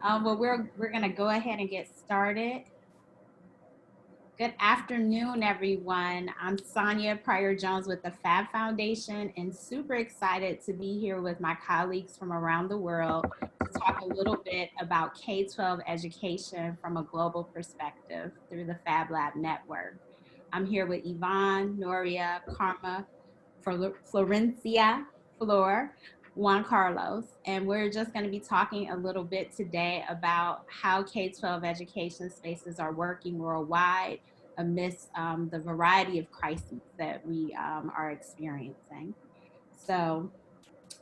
Well, we're going to go ahead and get started. Good afternoon, everyone. I'm Sonya Pryor-Jones with the Fab Foundation and super excited to be here with my colleagues from around the world to talk a little bit about K-12 education from a global perspective through the Fablab network. I'm here with Yvonne, Noria, Karma, Florencia, Flor, Juan Carlos, and we're just going to be talking a little bit today about how K-12 education spaces are working worldwide amidst the variety of crises that we are experiencing. So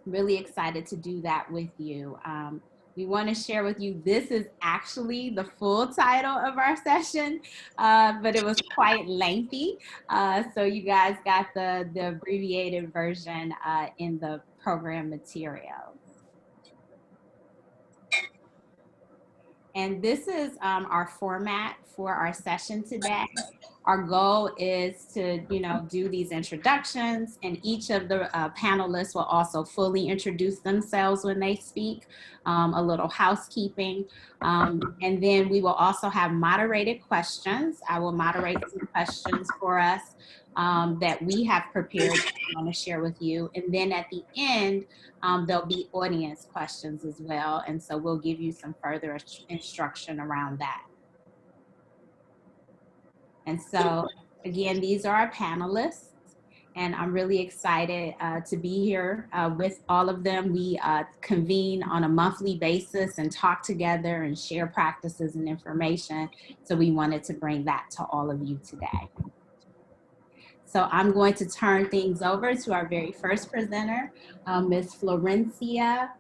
really excited to do that with you. We want to share with you, this is actually the full title of our session, but it was quite lengthy. So you guys got the abbreviated version in the program materials. And this is our format for our session today. Our goal is to, do these introductions, and each of the panelists will also fully introduce themselves when they speak, a little housekeeping, and then we will also have moderated questions. I will moderate some questions for us that we have prepared that I want to share with you. And then at the end, there'll be audience questions as well. And so we'll give you some further instruction around that. And so again, these are our panelists, and I'm really excited to be here with all of them. We convene on a monthly basis and talk together and share practices and information. So we wanted to bring that to all of you today. So I'm going to turn things over to our very first presenter, Ms. Florencia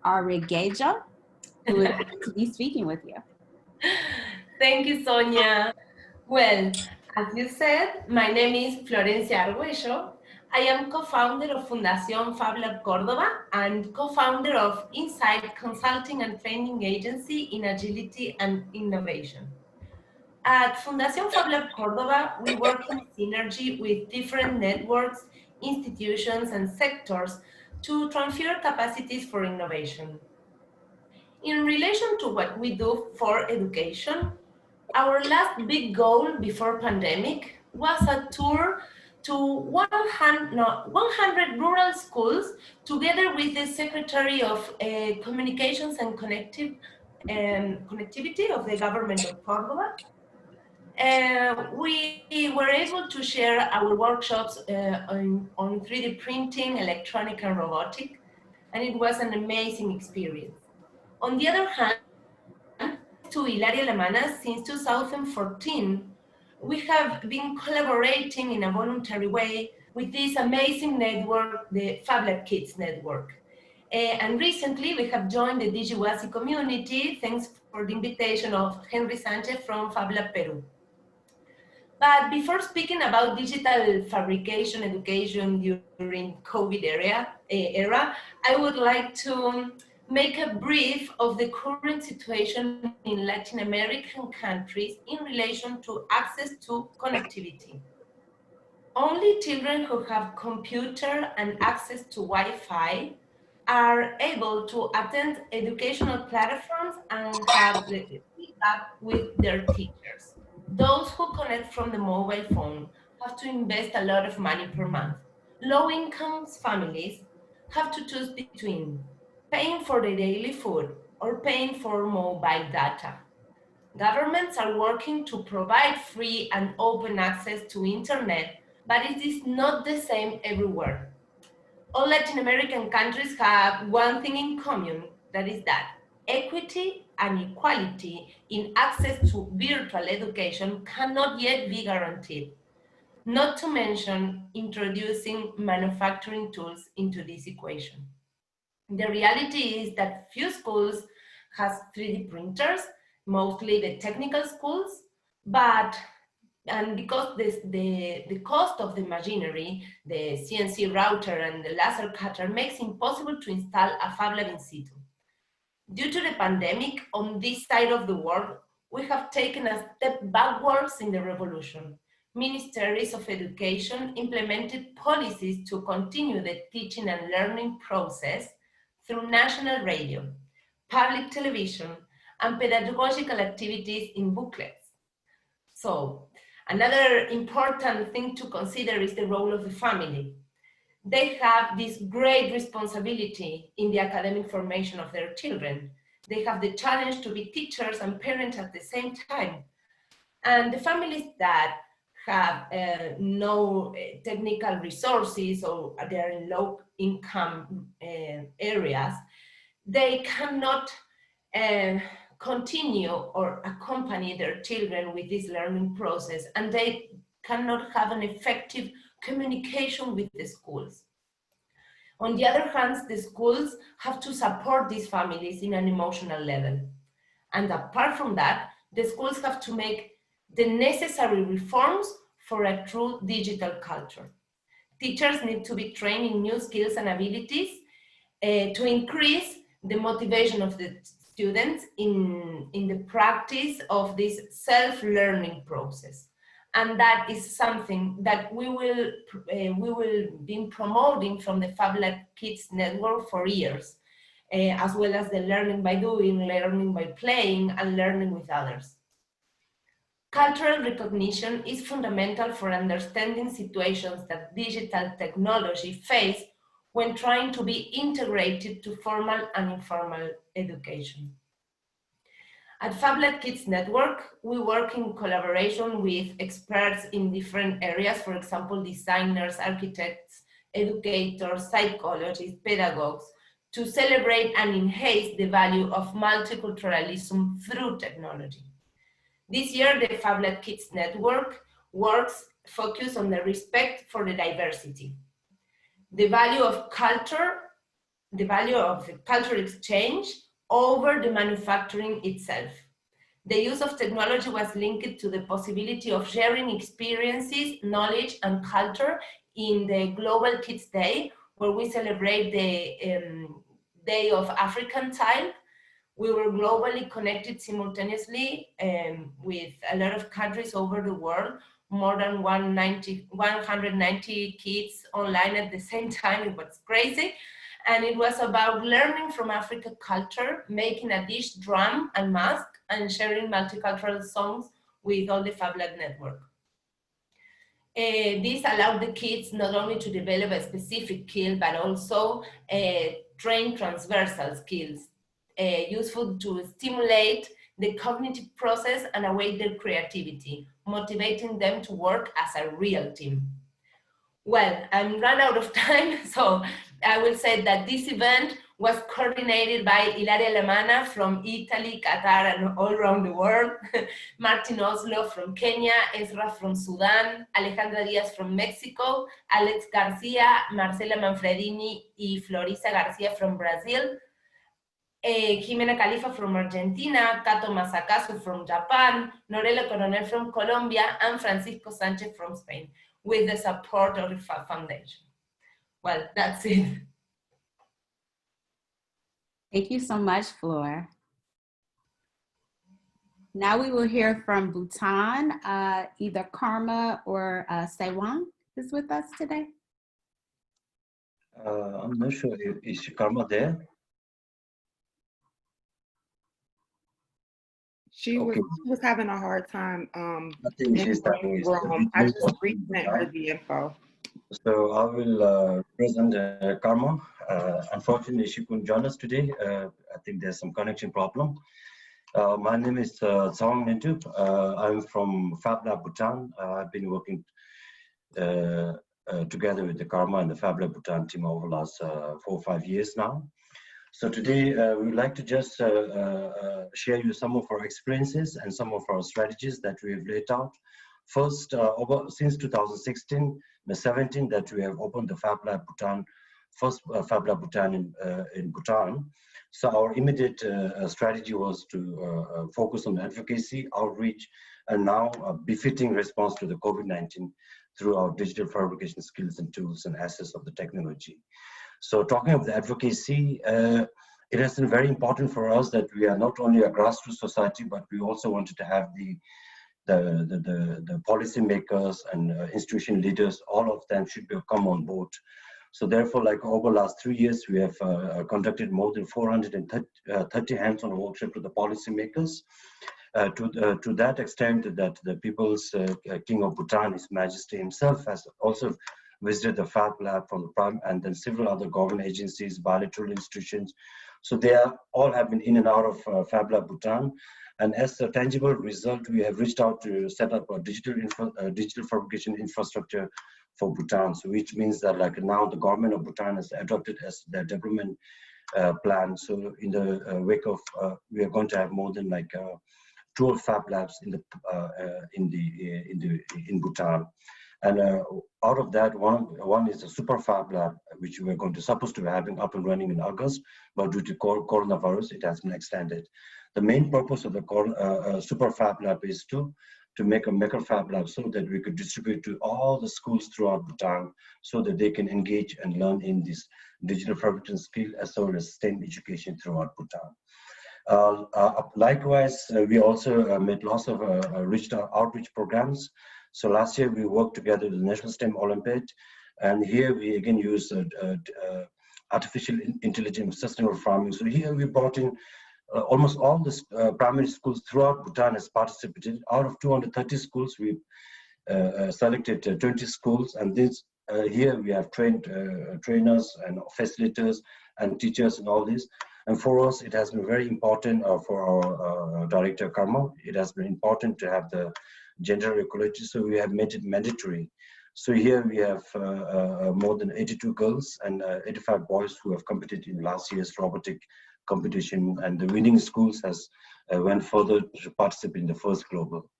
Arigato, who is going to be speaking with you. Thank you, Sonia. Well, as you said, my name is Florencia Argüello. I am co-founder of Fundación Fablab Córdoba and co-founder of Insight Consulting and Training Agency in Agility and Innovation. At Fundación Fablab Córdoba, we work in synergy with different networks, institutions, and sectors to transfer capacities for innovation. In relation to what we do for education, our last big goal before pandemic was a tour to 100 rural schools together with the Secretary of Communications and Connectivity of the government of Córdoba. We were able to share our workshops on 3D printing, electronic and robotic, and it was an amazing experience. On the other hand, to Hilaria Lamana, since 2014, we have been collaborating in a voluntary way with this amazing network, the Fablab Kids Network. And recently, we have joined the Digi community, thanks for the invitation of Henry Sanchez from Fablab Peru. But before speaking about digital fabrication education during COVID era, I would like to make a brief of the current situation in Latin American countries in relation to access to connectivity. Only children who have computer and access to Wi-Fi are able to attend educational platforms and have the feedback with their teachers. Those who connect from the mobile phone have to invest a lot of money per month. Low-income families have to choose between paying for the daily food or paying for mobile data. Governments are working to provide free and open access to internet, but it is not the same everywhere. All Latin American countries have one thing in common, that is that equity and equality in access to virtual education cannot yet be guaranteed, not to mention introducing manufacturing tools into this equation. The reality is that few schools have 3D printers, mostly the technical schools, and because the cost of the machinery, the CNC router and the laser cutter makes it impossible to install a Fablab in situ. Due to the pandemic, on this side of the world, we have taken a step backwards in the revolution. Ministries of Education implemented policies to continue the teaching and learning process through national radio, public television, and pedagogical activities in booklets. So another important thing to consider is the role of the family. They have this great responsibility in the academic formation of their children. They have the challenge to be teachers and parents at the same time. And the families that have no technical resources or they're in low income areas, they cannot continue or accompany their children with this learning process, and they cannot have an effective communication with the schools. On the other hand, the schools have to support these families in an emotional level. And apart from that, the schools have to make the necessary reforms for a true digital culture. Teachers need to be trained in new skills and abilities to increase the motivation of the students in the practice of this self-learning process. And that is something that we will be promoting from the Fablab Kids Network for years, as well as the learning by doing, learning by playing, and learning with others. Cultural recognition is fundamental for understanding situations that digital technology face when trying to be integrated to formal and informal education. At Fablab Kids Network, we work in collaboration with experts in different areas, for example, designers, architects, educators, psychologists, pedagogues, to celebrate and enhance the value of multiculturalism through technology. This year, the Fablab Kids Network works focused on the respect for the diversity, the value of culture, the value of the cultural exchange over the manufacturing itself. The use of technology was linked to the possibility of sharing experiences, knowledge, and culture in the Global Kids Day, where we celebrate the Day of African Child. We were globally connected simultaneously with a lot of countries over the world, more than 190 kids online at the same time. It was crazy. And it was about learning from African culture, making a dish, drum, and mask, and sharing multicultural songs with all the Fablab network. This allowed the kids not only to develop a specific skill, but also train transversal skills, useful to stimulate the cognitive process and awake their creativity, motivating them to work as a real team. Well, I'm run out of time, so I will say that this event was coordinated by Ilaria Lamana from Italy, Qatar, and all around the world, Martin Oslo from Kenya, Ezra from Sudan, Alejandra Diaz from Mexico, Alex Garcia, Marcela Manfredini, y Florencia Garcia from Brazil, Jimena Khalifa from Argentina, Kato Masakazu from Japan, Norela Coronel from Colombia, and Francisco Sanchez from Spain, with the support of the Fab Foundation. Well, that's it. Thank you so much, Flor. Now we will hear from Bhutan. Either Karma or Sewang is with us today. I'm not sure. Is Karma there? She was having a hard time. I think she's having I just resent her the info. So I will present Karma. Unfortunately, she couldn't join us today. I think there's some connection problem. My name is Sewang Nintu. I'm from Fablab, Bhutan. I've been working together with the Karma and the Fablab Bhutan team over the last 4 or 5 years now. So today we would like to just share you some of our experiences and some of our strategies that we have laid out. First, since 2016, the 17 that we have opened the Fablab Bhutan, first Fablab Bhutan in Bhutan. So our immediate strategy was to focus on advocacy, outreach, and now a befitting response to the COVID-19 through our digital fabrication skills and tools and access of the technology. So talking of the advocacy, it has been very important for us that we are not only a grassroots society, but we also wanted to have the policymakers and institution leaders, all of them should come on board So therefore, like over the last 3 years, we have conducted more than 430 hands-on workshops to the policymakers. To that extent that the People's King of Bhutan, His Majesty himself, has also visited the Fablab from the Prime, and then several other government agencies, bilateral institutions. So they all have been in and out of Fablab Bhutan. And as a tangible result, we have reached out to set up a digital fabrication infrastructure for Bhutan. So which means that like now the government of Bhutan has adopted as their development plan. So in the wake of, we are going to have more than like 12 Fab Labs in Bhutan. And out of that, one is a super Fab Lab, which we are going to supposed to be having up and running in August, but due to coronavirus, it has been extended. The main purpose of the super Fab Lab is to make a maker Fab Lab so that we could distribute to all the schools throughout Bhutan so that they can engage and learn in this digital fabrication skill as well as STEM education throughout Bhutan. Likewise, we also made lots of outreach programs. So last year we worked together with the National STEM Olympiad, and here we again use artificial intelligence sustainable farming. So here we brought in almost all the primary schools throughout Bhutan has participated. Out of 230 schools, we selected 20 schools, and this here we have trained trainers and facilitators and teachers and all this. And for us, it has been very important for our director Karma. It has been important to have the gender equality, so we have made it mandatory. So here we have more than 82 girls and 85 boys who have competed in last year's robotic competition, and the winning schools has went further to participate in the first global.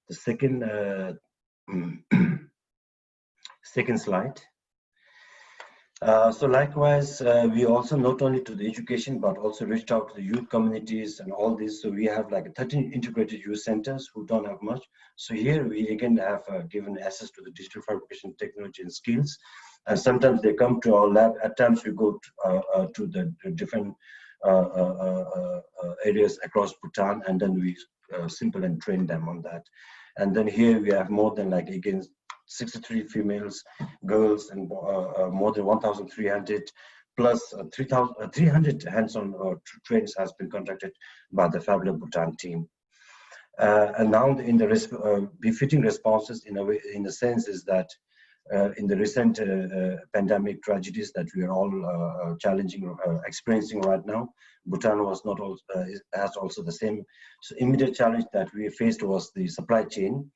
The second second slide. So likewise, we also not only to the education, but also reached out to the youth communities and all this. So we have like 13 integrated youth centers who don't have much. So here we again have given access to the digital fabrication technology and skills. And sometimes they come to our lab. At times we go to the different areas across Bhutan, and then we simple and train them on that. And then here we have more than like again 63 females, girls, and more than 1,300 plus 300 hands-on trainings has been conducted by the Fablab Bhutan team. And now in the befitting responses, in a way, in a sense, is that in the recent pandemic tragedies that we are all experiencing right now, Bhutan was not also, has also the same. So immediate challenge that we faced was the supply chain.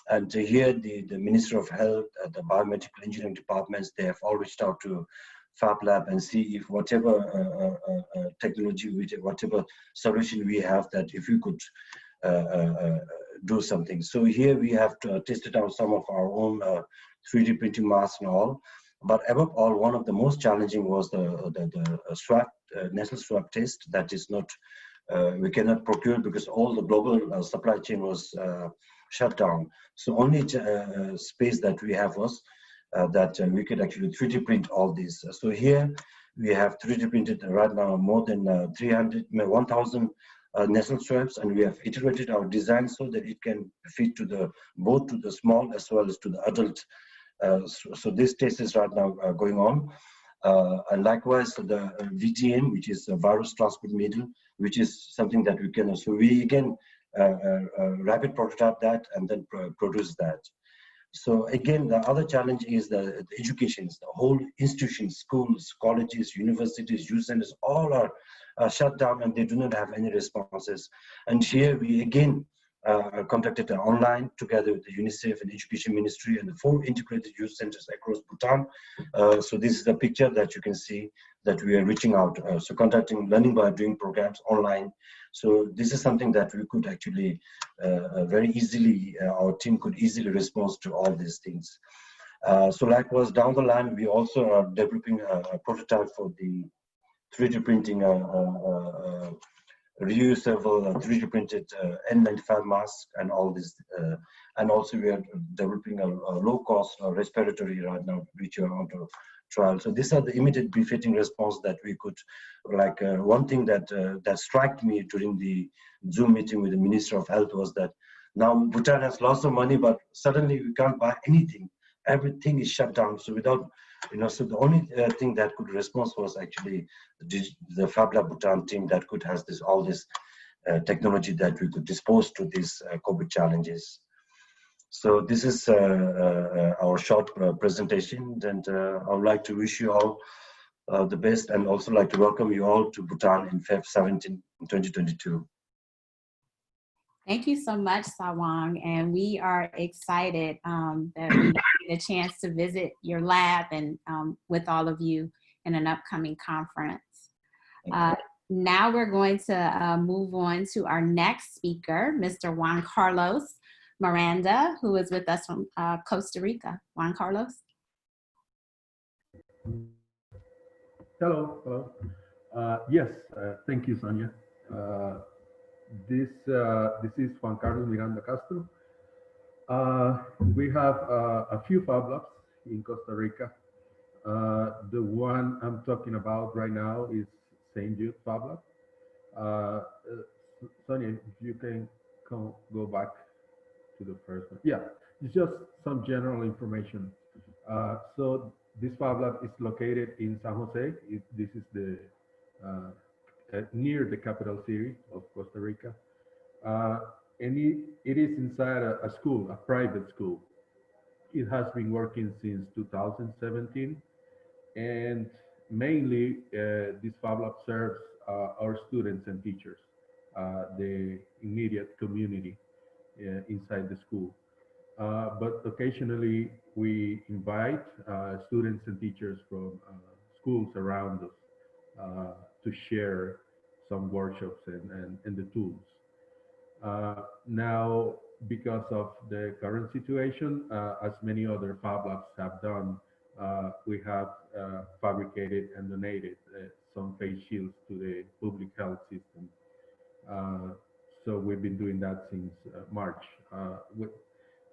And here the Minister of Health, the biomedical engineering departments, they have all reached out to Fablab and see if whatever technology, whatever solution we have, that if we could do something. So here we have tested out some of our own 3D printing masks and all. But above all, one of the most challenging was the swab, nasal swab test that is not, we cannot procure because all the global supply chain was shut down. So only space that we have was that we could actually 3D print all these. So here we have 3D printed right now more than 1,000 nasal swabs, and we have iterated our design so that it can fit to both to the small as well as to the adult. So this test is right now going on. And likewise, the VGM, which is a virus transport medium, which is something that we can, so we again rapid prototype that and then produce that. So again, the other challenge is the educations, the whole institutions, schools, colleges, universities, youth centers, all are shut down and they do not have any responses. And here we again conducted online together with the UNICEF and Education Ministry and the 4 integrated youth centers across Bhutan. So this is the picture that you can see that we are reaching out. So conducting learning by doing programs online. So this is something that we could actually very easily, our team could easily respond to all these things. So likewise, down the line, we also are developing a prototype for the 3D printing reusable 3D printed N95 mask and all this. And also we are developing a low-cost respiratory right now, which we are on to trial. So these are the immediate befitting response that we could, like one thing that that struck me during the Zoom meeting with the Minister of Health was that now Bhutan has lots of money, but suddenly we can't buy anything. Everything is shut down. So without So the only thing that could respond was actually the Fablab Bhutan team that could has all this technology that we could dispose to these COVID challenges. So this is our short presentation, and I would like to wish you all the best, and also like to welcome you all to Bhutan in Feb 17, 2022. Thank you so much, Sawang, and we are excited that we get a chance to visit your lab and with all of you in an upcoming conference. Now we're going to move on to our next speaker, Mr. Juan Carlos Miranda, who is with us from Costa Rica. Juan Carlos. Hello. Yes, thank you, Sonia. This is Juan Carlos Miranda Castro. We have a few Fab Labs in Costa Rica. The one I'm talking about right now is St. Jude Fab Lab. Sonia, if you can go back to the first one. Yeah, it's just some general information. So this Fab Lab is located in San Jose. This is the near the capital city of Costa Rica. And it is inside a school, a private school. It has been working since 2017. And mainly, this Fab Lab serves our students and teachers, the immediate community inside the school. But occasionally, we invite students and teachers from schools around us to share some workshops and the tools. Now, because of the current situation, as many other Fab Labs have done, we have fabricated and donated some face shields to the public health system. So we've been doing that since March.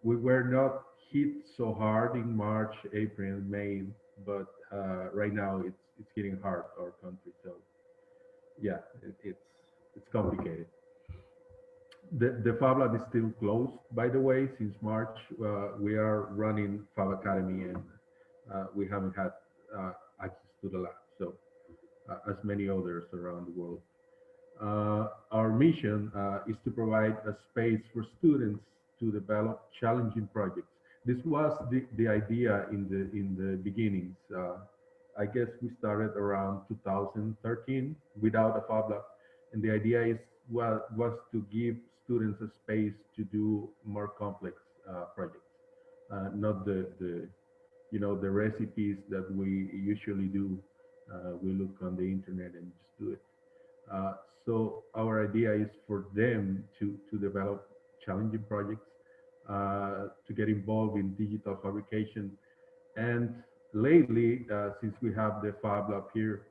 We were not hit so hard in March, April, May, but right now it's hitting hard our country. So yeah, it's complicated. The Fab Lab is still closed, by the way, since March. We are running Fab Academy, and we haven't had access to the lab, so as many others around the world. Our mission is to provide a space for students to develop challenging projects. This was the idea in the beginnings. I guess we started around 2013 without a Fab Lab, and the idea was to give students a space to do more complex projects, not the recipes that we usually do. We look on the internet and just do it. So our idea is for them to develop challenging projects, to get involved in digital fabrication. And lately, since we have the Fab Lab here,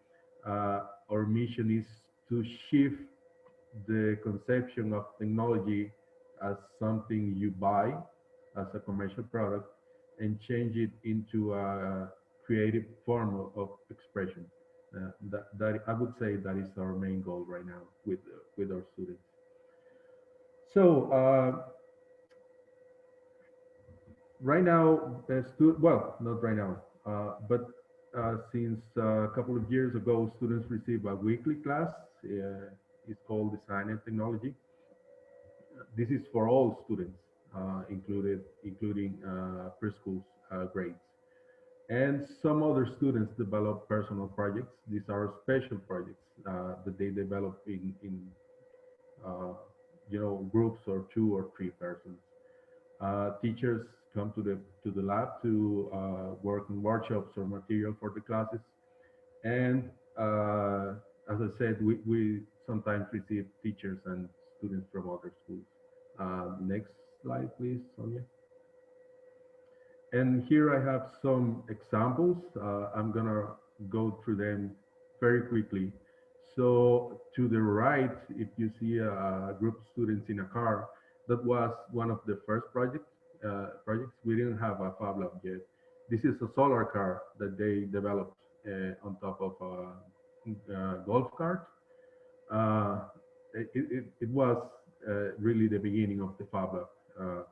our mission is to shift the conception of technology as something you buy as a commercial product and change it into a creative form of expression. That I would say that is our main goal right now with our students. So right now, well, not right now, but since a couple of years ago, students receive a weekly class. It's called Design and Technology. This is for all students, including preschool grades. And some other students develop personal projects. These are special projects that they develop in groups or 2 or 3 persons. Teachers come to the lab to work in workshops or material for the classes. And as I said, we sometimes receive teachers and students from other schools. Next slide, please, Sonia. And here I have some examples. I'm gonna go through them very quickly. So to the right, if you see a group of students in a car, that was one of the first projects. We didn't have a Fab Lab yet. This is a solar car that they developed on top of a golf cart. It was really the beginning of the Fab Lab.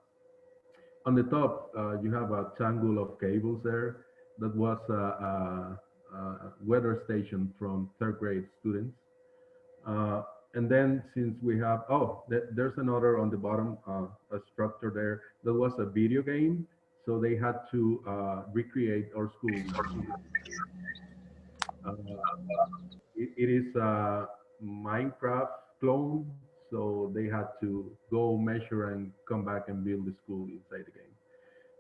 On the top, you have a tangle of cables there, that was a weather station from third grade students. And then since we have, there's another on the bottom, a structure there. That was a video game. So they had to recreate our school. It is a Minecraft clone. So they had to go measure and come back and build the school inside the game.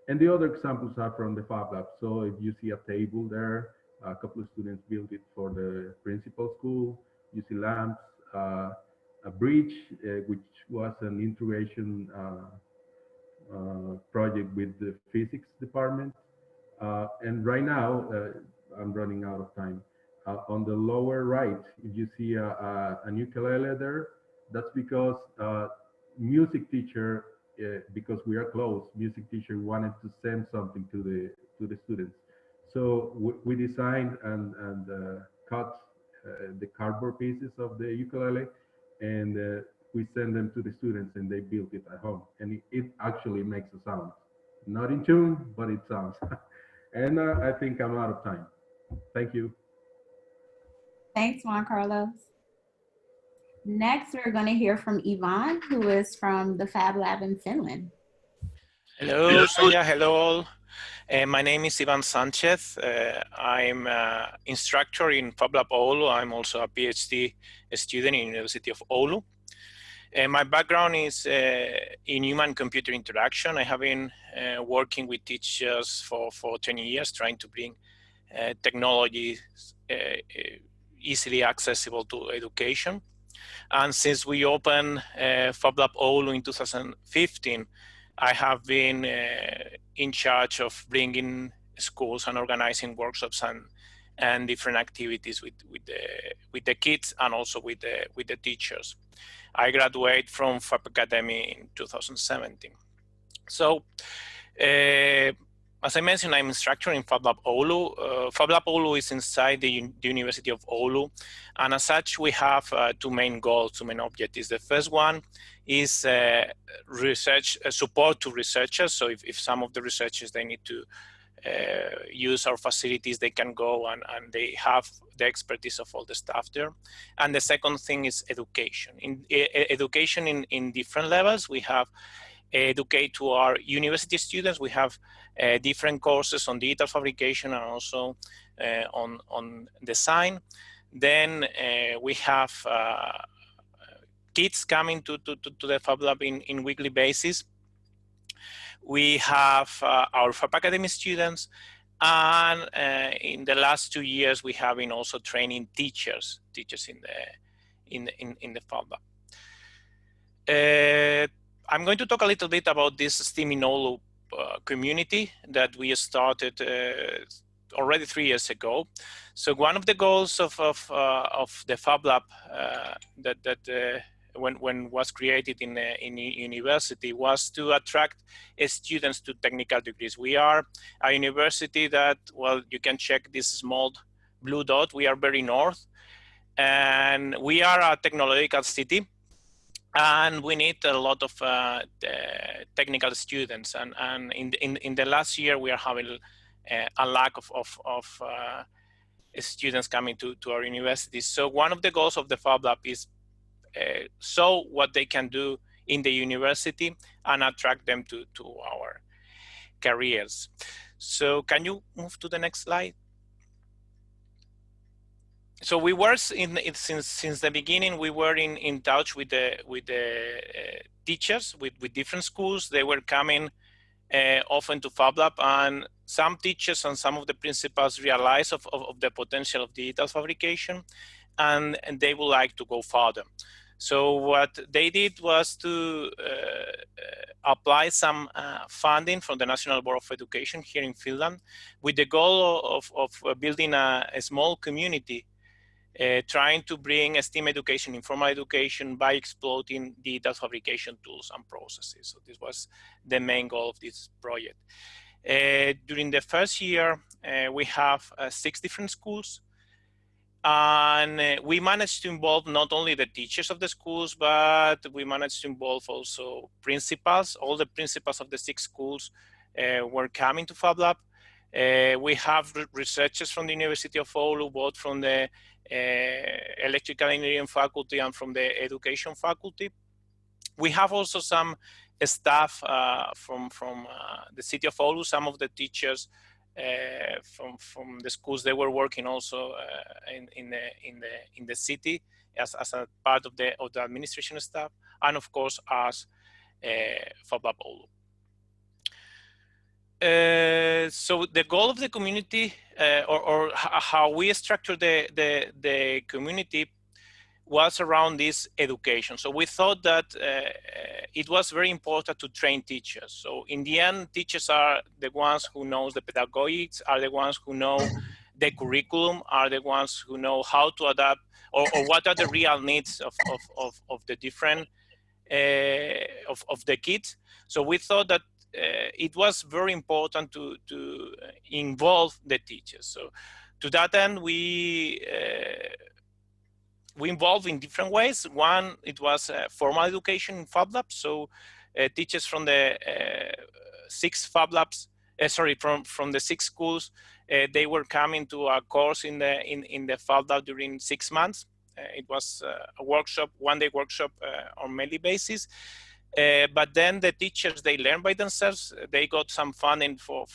And the other examples are from the Fablab. So if you see a table there, a couple of students built it for the principal school. You see lamps, a bridge, which was an integration project with the physics department. And right now, I'm running out of time. On the lower right, if you see an ukulele there, that's because music teacher, because we are close, music teacher wanted to send something to the students. So we designed and cut the cardboard pieces of the ukulele, and we send them to the students, and they built it at home. And it actually makes a sound, not in tune, but it sounds. And I think I'm out of time. Thank you. Thanks, Juan Carlos. Next, we're going to hear from Ivan, who is from the Fab Lab in Finland. Hello, Sonya. Hello, all. My name is Ivan Sanchez. I'm an instructor in Fablab Oulu. I'm also a PhD student in University of Oulu. My background is in human-computer interaction. I have been working with teachers for 20 years, trying to bring technology easily accessible to education. And since we opened Fablab Oulu in 2015, I have been in charge of bringing schools and organizing workshops and different activities with the kids and also with the teachers. I graduated from Fab Academy in 2017. So, as I mentioned, I'm instructor in Fablab Oulu. Fablab Oulu is inside the University of Oulu. And as such, we have two main goals, two main objectives. The first one is research support to researchers. So if some of the researchers, they need to use our facilities, they can go and they have the expertise of all the staff there. And the second thing is education. Education in different levels. We have educate to our university students. We have different courses on digital fabrication and also on design. Then we have kids coming to the Fab Lab in weekly basis. We have our Fab Academy students, and in the last 2 years we have been also training teachers in the Fab Lab. I'm going to talk a little bit about this STEAM in Oulu community that we started already 3 years ago. So one of the goals of the Fab Lab when was created in university was to attract students to technical degrees. We are a university that, well, you can check this small blue dot. We are very north, and we are a technological city. And we need a lot of technical students. And in the last year, we are having a lack of students coming to our universities. So one of the goals of the Fab Lab is show what they can do in the university and attract them to our careers. So can you move to the next slide? So we were since the beginning. We were in touch with the teachers with different schools. They were coming often to Fab Lab, and some teachers and some of the principals realized of the potential of digital fabrication, and they would like to go further. So what they did was to apply some funding from the National Board of Education here in Finland, with the goal of building a small community. Trying to bring STEAM education, informal education, by exploiting digital fabrication tools and processes. So this was the main goal of this project. During the first year, we have 6 different schools. And we managed to involve not only the teachers of the schools, but we managed to involve also principals. All the principals of the 6 schools were coming to Fab Lab. We have researchers from the University of Oulu, both from the electrical engineering faculty and from the education faculty. We have also some staff from the city of Oulu. Some of the teachers from the schools, they were working also in the city as a part of the administration staff, and of course as Fablab Oulu. So the goal of the community, or how we structure the community, was around this education. So we thought that it was very important to train teachers. So in the end, teachers are the ones who know the pedagogics, are the ones who know the curriculum, are the ones who know how to adapt, or what are the real needs of the different, of the kids. So we thought that it was very important to involve the teachers. So to that end, we involved in different ways. One, it was formal education in Fablab. So teachers from the 6 Fablabs, from the 6 schools, they were coming to a course in the Fablab during 6 months. It was a workshop, one-day workshop on monthly basis. But then the teachers, they learned by themselves. They got some funding for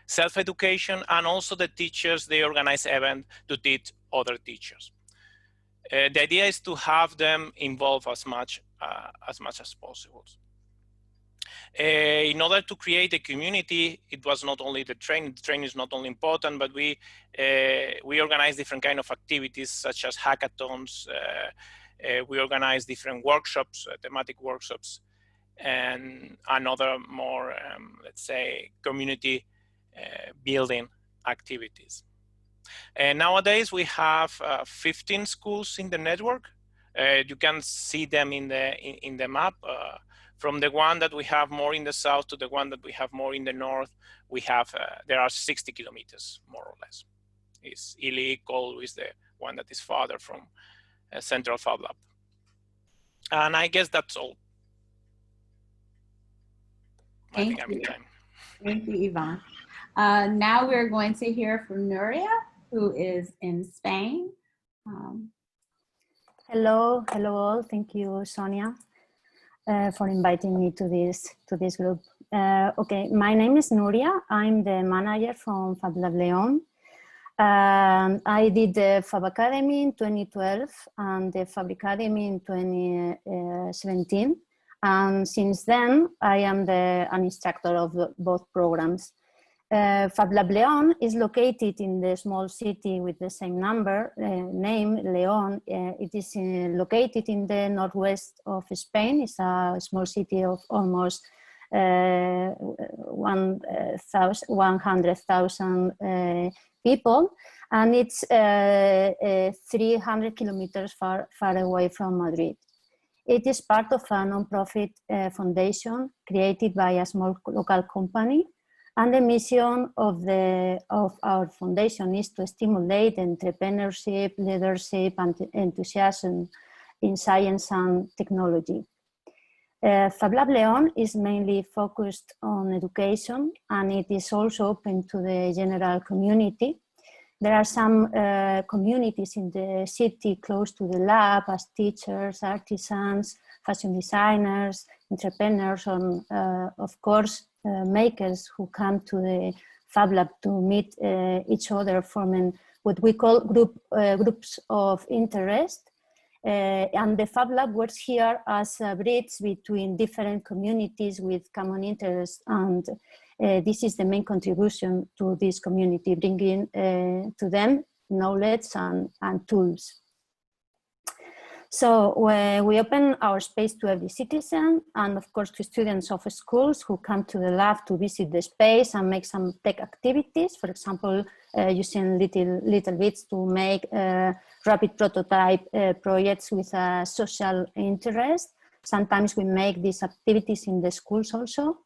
self-education, and also the teachers, they organize events to teach other teachers. The idea is to have them involved as much as possible. In order to create a community, it was not only the training is not only important, but we organize different kind of activities such as hackathons. We organize different workshops, thematic workshops, and other more, let's say, community building activities. And nowadays we have 15 schools in the network. You can see them in the map. From the one that we have more in the south to the one that we have more in the north, we have there are 60 kilometers more or less. Is Ili Kolu is the one that is farther from Central Fablab. And I guess that's all. Thank you. Thank you, Ivan. Now we're going to hear from Nuria, who is in Spain. Hello all. Thank you, Sonia, for inviting me to this group. Okay, my name is Nuria. I'm the manager from Fablab León. I did the Fab Academy in 2012 and the Fab Academy in 2017. And since then, I am an instructor of both programs. Fablab León is located in the small city with the same name, León. It is located in the northwest of Spain. It's a small city of almost 100,000 people, and it's 300 kilometers far away from Madrid. It is part of a non-profit foundation created by a small local company. And the mission of our foundation is to stimulate entrepreneurship, leadership, and enthusiasm in science and technology. Fablab León is mainly focused on education, and it is also open to the general community. There are some communities in the city close to the lab as teachers, artisans, fashion designers, entrepreneurs, and of course, makers who come to the Fablab to meet each other, forming what we call groups of interest. And the Fablab works here as a bridge between different communities with common interests, and this is the main contribution to this community, bringing to them knowledge and tools. So we open our space to every citizen and of course to students of schools who come to the lab to visit the space and make some tech activities. For example, using little bits to make rapid prototype projects with a social interest. Sometimes we make these activities in the schools also.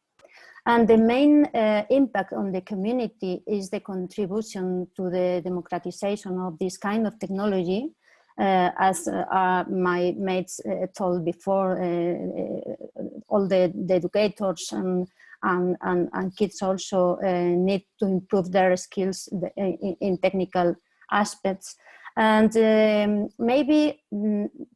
And the main impact on the community is the contribution to the democratization of this kind of technology. As my mates told before, all the educators and and kids also need to improve their skills in technical aspects. And maybe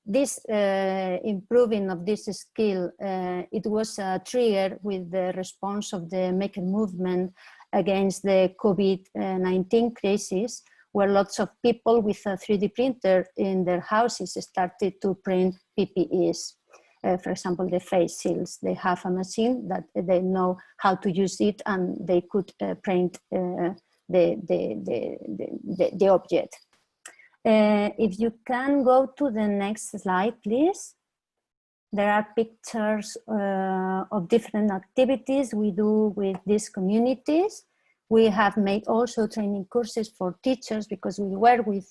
this improving of this skill, it was a trigger with the response of the maker movement against the COVID-19 crisis, where lots of people with a 3D printer in their houses started to print PPEs. For example, the face shields. They have a machine that they know how to use it, and they could print the object. If you can go to the next slide, please. There are pictures of different activities we do with these communities. We have made also training courses for teachers because we work with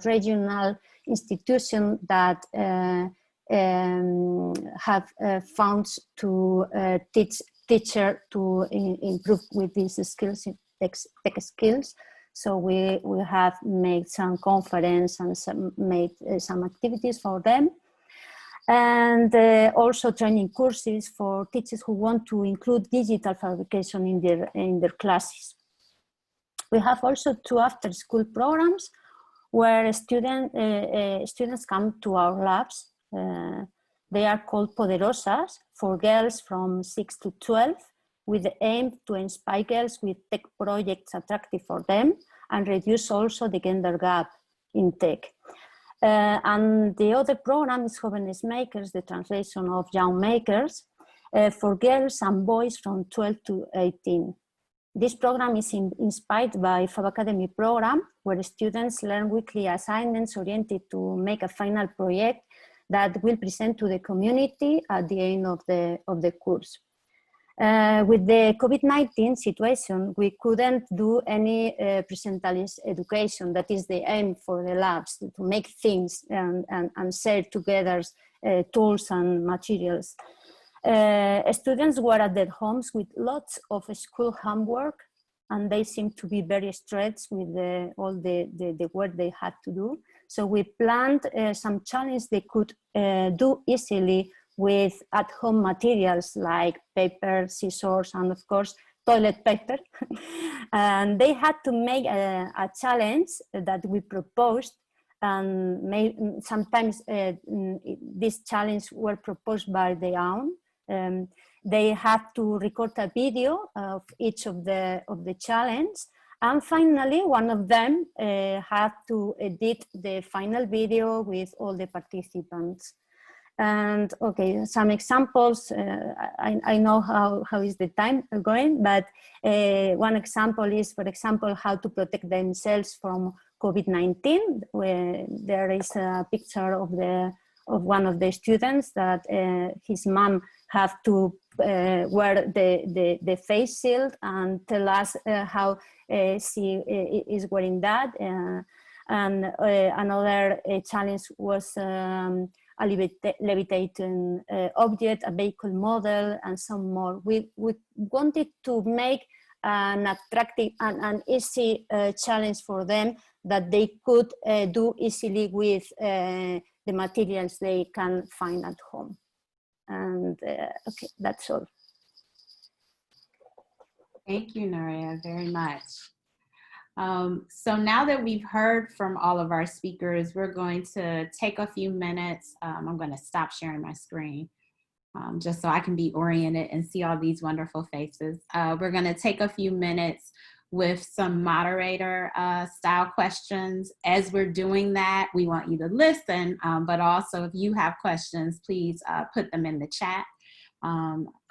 regional institutions that have funds to teach teacher to improve with these skills, tech skills. So we have made some conference and made some activities for them. And also training courses for teachers who want to include digital fabrication in their classes. We have also 2 after-school programs where students come to our labs. They are called Poderosas for girls from 6 to 12, with the aim to inspire girls with tech projects attractive for them and reduce also the gender gap in tech. And the other program is Jóvenes Makers, the translation of young makers, for girls and boys from 12 to 18. This program is inspired by Fab Academy program, where students learn weekly assignments oriented to make a final project that will present to the community at the end of the course. With the COVID-19 situation, we couldn't do any presential education. That is the aim for the labs, to make things and share together tools and materials. Students were at their homes with lots of school homework, and they seemed to be very stressed with all the work they had to do. So we planned some challenges they could do easily with at-home materials like paper, scissors, and of course, toilet paper. And they had to make a challenge that we proposed, and sometimes these challenges were proposed by their own. They had to record a video of each of the challenge, and finally one of them had to edit the final video with all the participants. And okay, some examples. I know how is the time going, but one example is, for example, how to protect themselves from COVID-19. Where there is a picture of one of the students that his mom have to wear the face shield and tell us how she is wearing that. And another challenge was a levitating object, a vehicle model, and some more. We wanted to make an attractive and easy challenge for them that they could do easily with the materials they can find at home. And okay, that's all. Thank you, Nuria, very much. So now that we've heard from all of our speakers, we're going to take a few minutes. I'm going to stop sharing my screen just so I can be oriented and see all these wonderful faces. We're going to take a few minutes with some moderator style questions. As we're doing that, we want you to listen, but also if you have questions, please put them in the chat.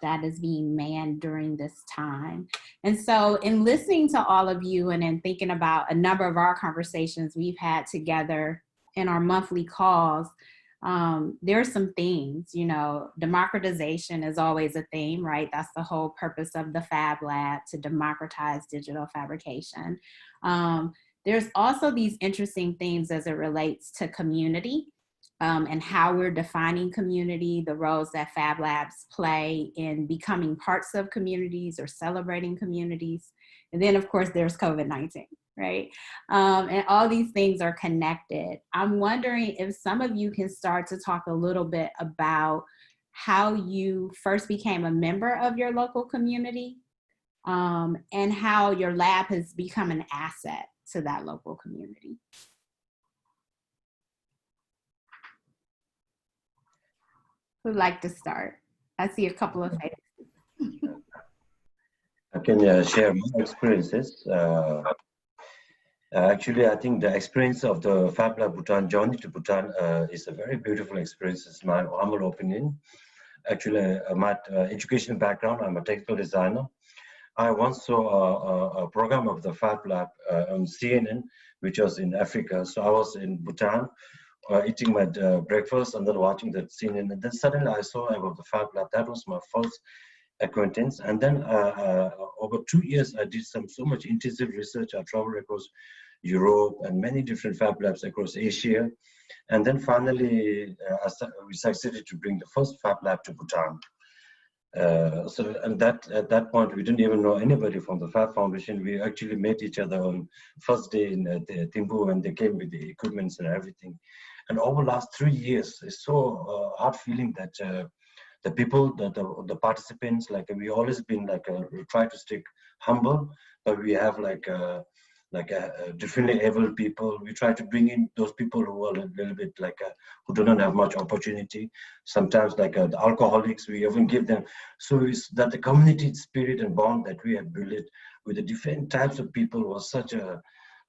That is being manned during this time. And so in listening to all of you and in thinking about a number of our conversations we've had together in our monthly calls, there are some themes, you know, democratization is always a theme, right? That's the whole purpose of the Fab Lab, to democratize digital fabrication. There's also these interesting themes as it relates to community. And how we're defining community, the roles that Fab Labs play in becoming parts of communities or celebrating communities. And then of course there's COVID-19, right? And all these things are connected. I'm wondering if some of you can start to talk a little bit about how you first became a member of your local community, and how your lab has become an asset to that local community. Who'd like to start? I see a couple of faces. I can share my experiences. Actually, I think the experience of the Fablab Bhutan journey to Bhutan is a very beautiful experience, in my humble opinion. Actually, my education background, I'm a technical designer. I once saw a program of the Fablab on CNN, which was in Africa. So I was in Bhutan, eating my breakfast and then watching the CNN. And then suddenly I saw about the Fablab. That was my first acquaintance. And then over 2 years, I did so much intensive research. I traveled across Europe and many different Fab Labs across Asia. And then finally, we succeeded to bring the first Fab Lab to Bhutan. And at that point, we didn't even know anybody from the Fab Foundation. We actually met each other on first day in Thimphu, when they came with the equipments and everything. And over the last 3 years, it's so hard feeling that the people, the participants, like we always been like we try to stay humble, but we have like differently able people. We try to bring in those people who are a little bit like who do not have much opportunity. Sometimes like the alcoholics, we even give them. So it's that the community spirit and bond that we have built with the different types of people was such a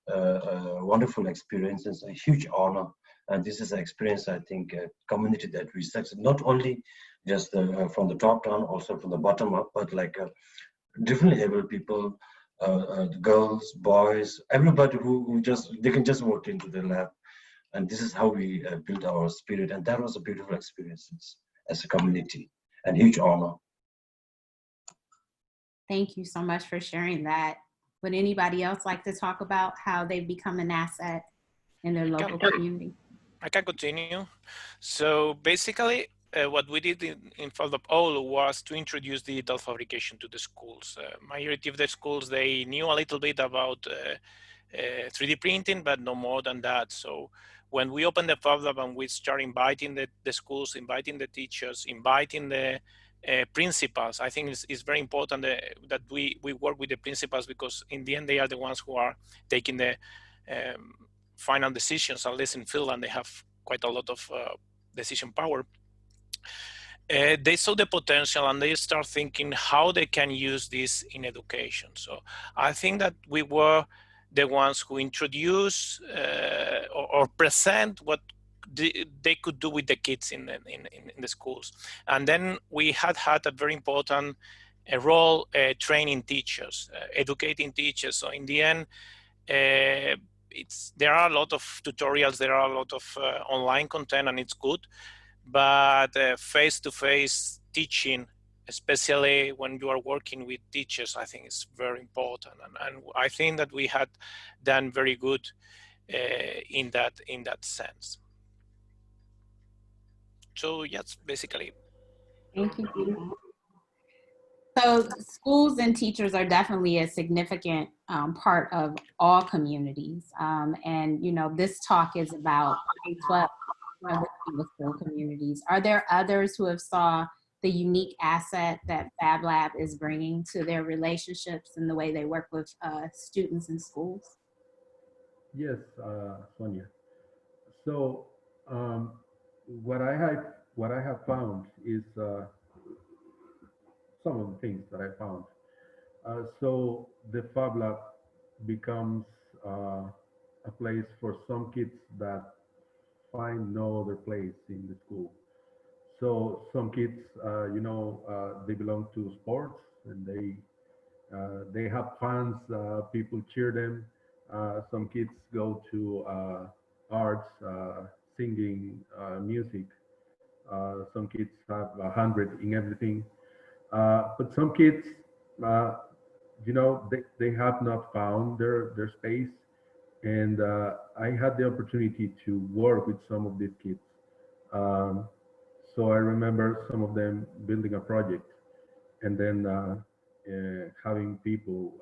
wonderful experience. It's a huge honor. And this is an experience, I think, a community that we succeed, not only just from the top down, also from the bottom up, but like differently able people, girls, boys, everybody who they can just walk into the lab. And this is how we build our spirit. And that was a beautiful experience as a community and huge honor. Thank you so much for sharing that. Would anybody else like to talk about how they've become an asset in their local community? I can continue. So basically, what we did in Fablab all was to introduce digital fabrication to the schools. Majority of the schools, they knew a little bit about 3D printing, but no more than that. So when we opened the Fablab and we start inviting the schools, inviting the teachers, inviting the principals, I think it's very important that we work with the principals, because in the end, they are the ones who are taking the final decisions. At least in Finland, they have quite a lot of decision power. They saw the potential and they start thinking how they can use this in education. So I think that we were the ones who introduce or present what they could do with the kids in the schools. And then we had a very important role training teachers, educating teachers. So in the end, there are a lot of tutorials, there are a lot of online content, and it's good, but face-to-face teaching, especially when you are working with teachers, I think is very important. And I think that we had done very good in that sense. So yes, basically. Thank you. So schools and teachers are definitely a significant part of all communities. And, you know, this talk is about K-12 school communities. Are there others who have saw the unique asset that Fab Lab is bringing to their relationships and the way they work with students in schools? Yes, Sonia. So what I have found is some of the things that I found. So the Fab Lab becomes a place for some kids that find no other place in the school. So some kids, they belong to sports and they have fans. People cheer them. Some kids go to arts, singing, music. Some kids have 100 in everything. But some kids, they have not found their space. And I had the opportunity to work with some of these kids. So I remember some of them building a project and then having people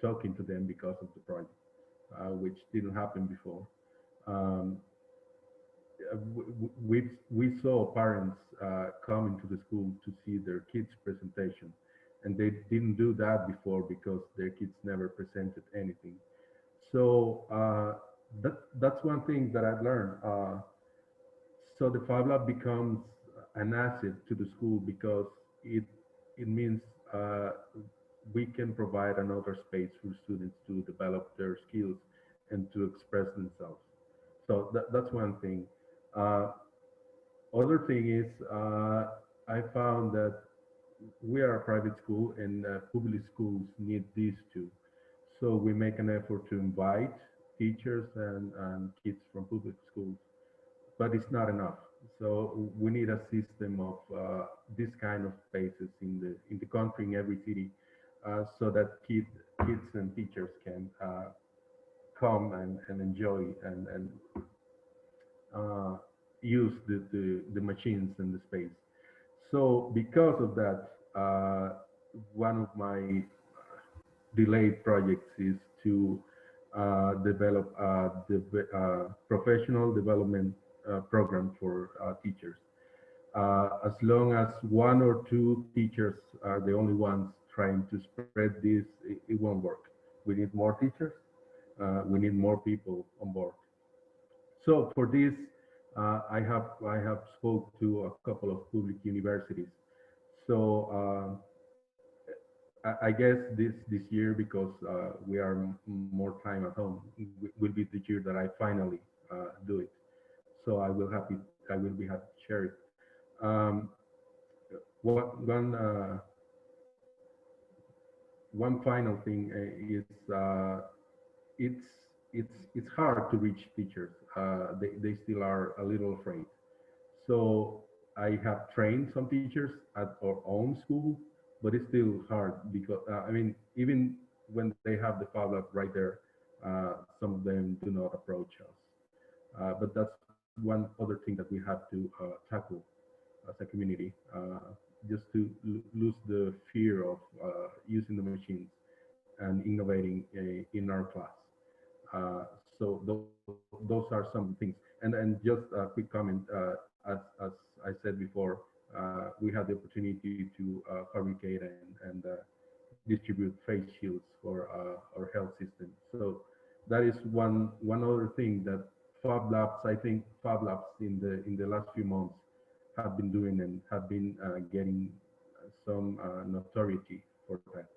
talking to them because of the project, which didn't happen before. we saw parents coming to the school to see their kids' presentation, and they didn't do that before because their kids never presented anything. So that's one thing that I've learned. So the Fablab becomes an asset to the school because it means we can provide another space for students to develop their skills and to express themselves. So that's one thing. Other thing is I found that we are a private school and public schools need these too. So we make an effort to invite teachers and kids from public schools, but it's not enough. So we need a system of this kind of spaces in the country, in every city, so that kids and teachers can come and enjoy and use the machines and the space. So because of that, one of my delayed projects is to develop the professional development program for teachers. As long as one or two teachers are the only ones trying to spread this, it won't work. We need more teachers. We need more people on board. So for this, I have spoke to a couple of public universities. So I guess this year, because we are more time at home, will be the year that I finally do it. So I will be happy to share it. One final thing is it's hard to reach teachers. They still are a little afraid. So I have trained some teachers at our own school, but it's still hard because I mean, even when they have the Fablab right there, some of them do not approach us. But that's one other thing that we have to tackle as a community, just to lose the fear of using the machines and innovating in our class. So those are some things. And just a quick comment, as I said before, we had the opportunity to fabricate and distribute face shields for our health system. So that is one other thing that Fablabs, I think Fablabs in the last few months have been doing and have been getting some notoriety for that.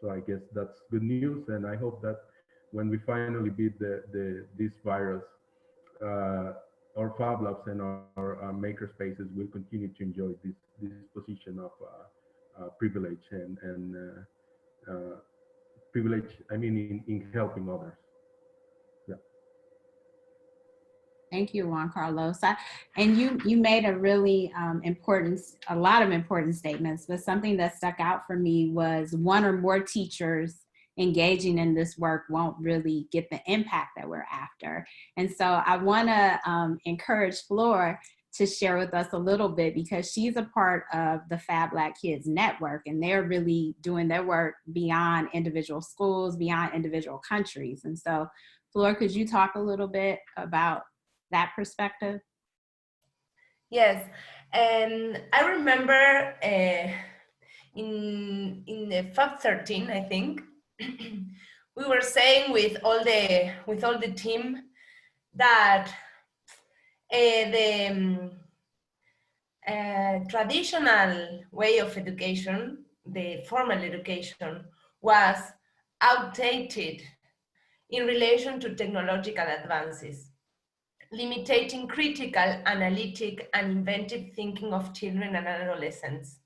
So I guess that's good news, and I hope that when we finally beat this virus, our Fablabs and our maker spaces will continue to enjoy this position of privilege and privilege. I mean, in helping others. Yeah. Thank you, Juan Carlos. And you made a really a lot of important statements, but something that stuck out for me was one or more teachers engaging in this work won't really get the impact that we're after. And so I want to encourage Flor to share with us a little bit, because she's a part of the Fab Black Kids Network, and they're really doing their work beyond individual schools, beyond individual countries. And so, Flor, could you talk a little bit about that perspective? Yes, and I remember in the Fab 13, I think, we were saying with all the team that the traditional way of education, the formal education, was outdated in relation to technological advances, limiting critical, analytic, and inventive thinking of children and adolescents.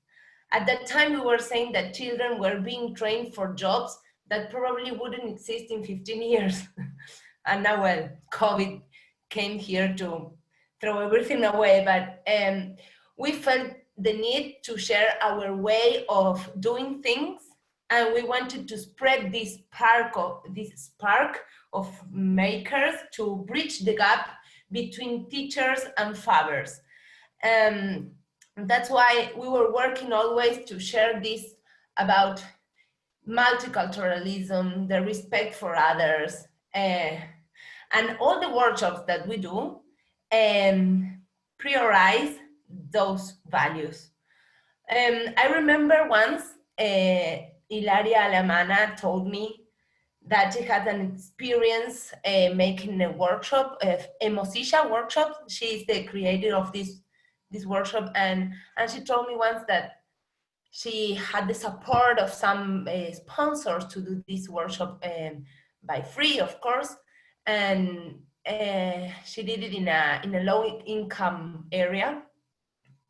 At that time, we were saying that children were being trained for jobs that probably wouldn't exist in 15 years. And now, well, COVID came here to throw everything away, but we felt the need to share our way of doing things, and we wanted to spread this spark of makers to bridge the gap between teachers and fabbers. That's why we were working always to share this about multiculturalism, the respect for others, and all the workshops that we do prioritize those values. I remember once Ilaria Alamana told me that she had an experience making a workshop, a Mosisha workshop. She's the creator of this workshop, and she told me once that she had the support of some sponsors to do this workshop by free, of course, and she did it in a low-income area,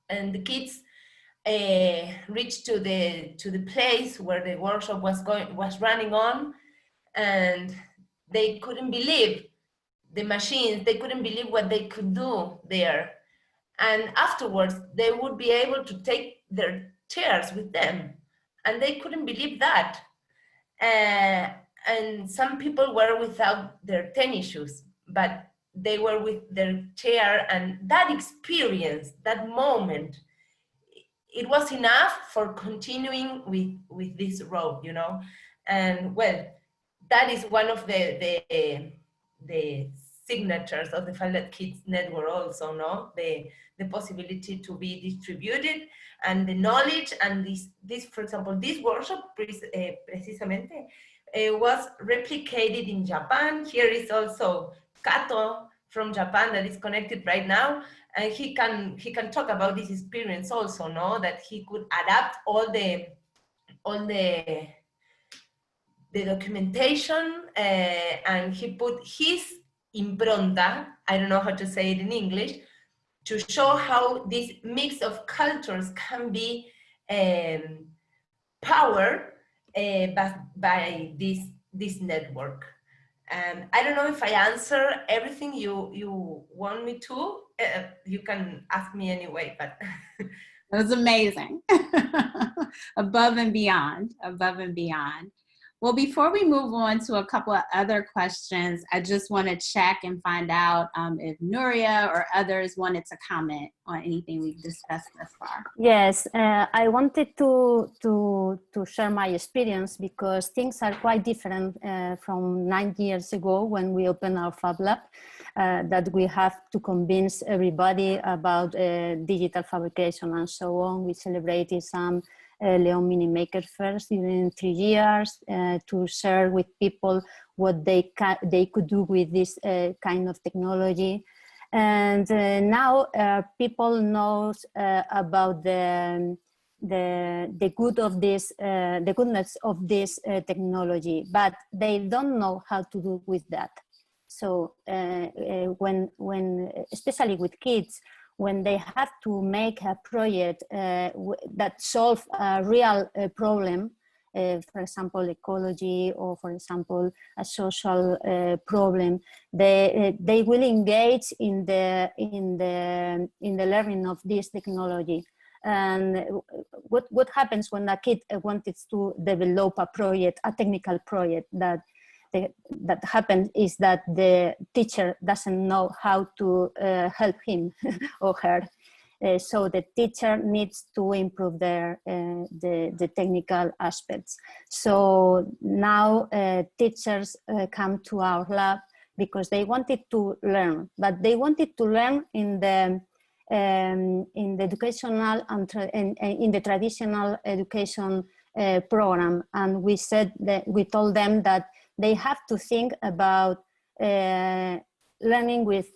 and the kids reached to the place where the workshop was running on, and they couldn't believe the machines. They couldn't believe what they could do there, and afterwards they would be able to take their chairs with them, and they couldn't believe that. And some people were without their tennis shoes, but they were with their chair, and that experience, that moment, it was enough for continuing with this road, you know. And well, that is one of the signatures of the Fablab Kids Network also, no? The possibility to be distributed, and the knowledge, and this for example, this workshop precisamente was replicated in Japan. Here is also Kato from Japan that is connected right now, and he can talk about this experience also, no? That he could adapt all the documentation, and he put his impronta, I don't know how to say it in English, to show how this mix of cultures can be powered by this network. And I don't know if I answer everything you want me to. You can ask me anyway, but. It was amazing. Above and beyond, above and beyond. Well, before we move on to a couple of other questions, I just want to check and find out if Nuria or others wanted to comment on anything we've discussed thus far. Yes, I wanted to share my experience, because things are quite different from 9 years ago when we opened our Fab Lab, that we have to convince everybody about digital fabrication and so on. We celebrated some Leon Mini Maker Fairs during 3 years to share with people what they could do with this kind of technology. And now people knows about the good of this, the goodness of this technology, but they don't know how to do with that. So when especially with kids, when they have to make a project that solves a real problem, for example, ecology, or for example, a social problem, they will engage in the learning of this technology. And what happens when a kid wants to develop a project, a technical project, that happens is that the teacher doesn't know how to help him or her. So the teacher needs to improve the technical aspects. So now teachers come to our lab because they wanted to learn, but they wanted to learn in the educational and in the traditional education program. And we told them that they have to think about learning with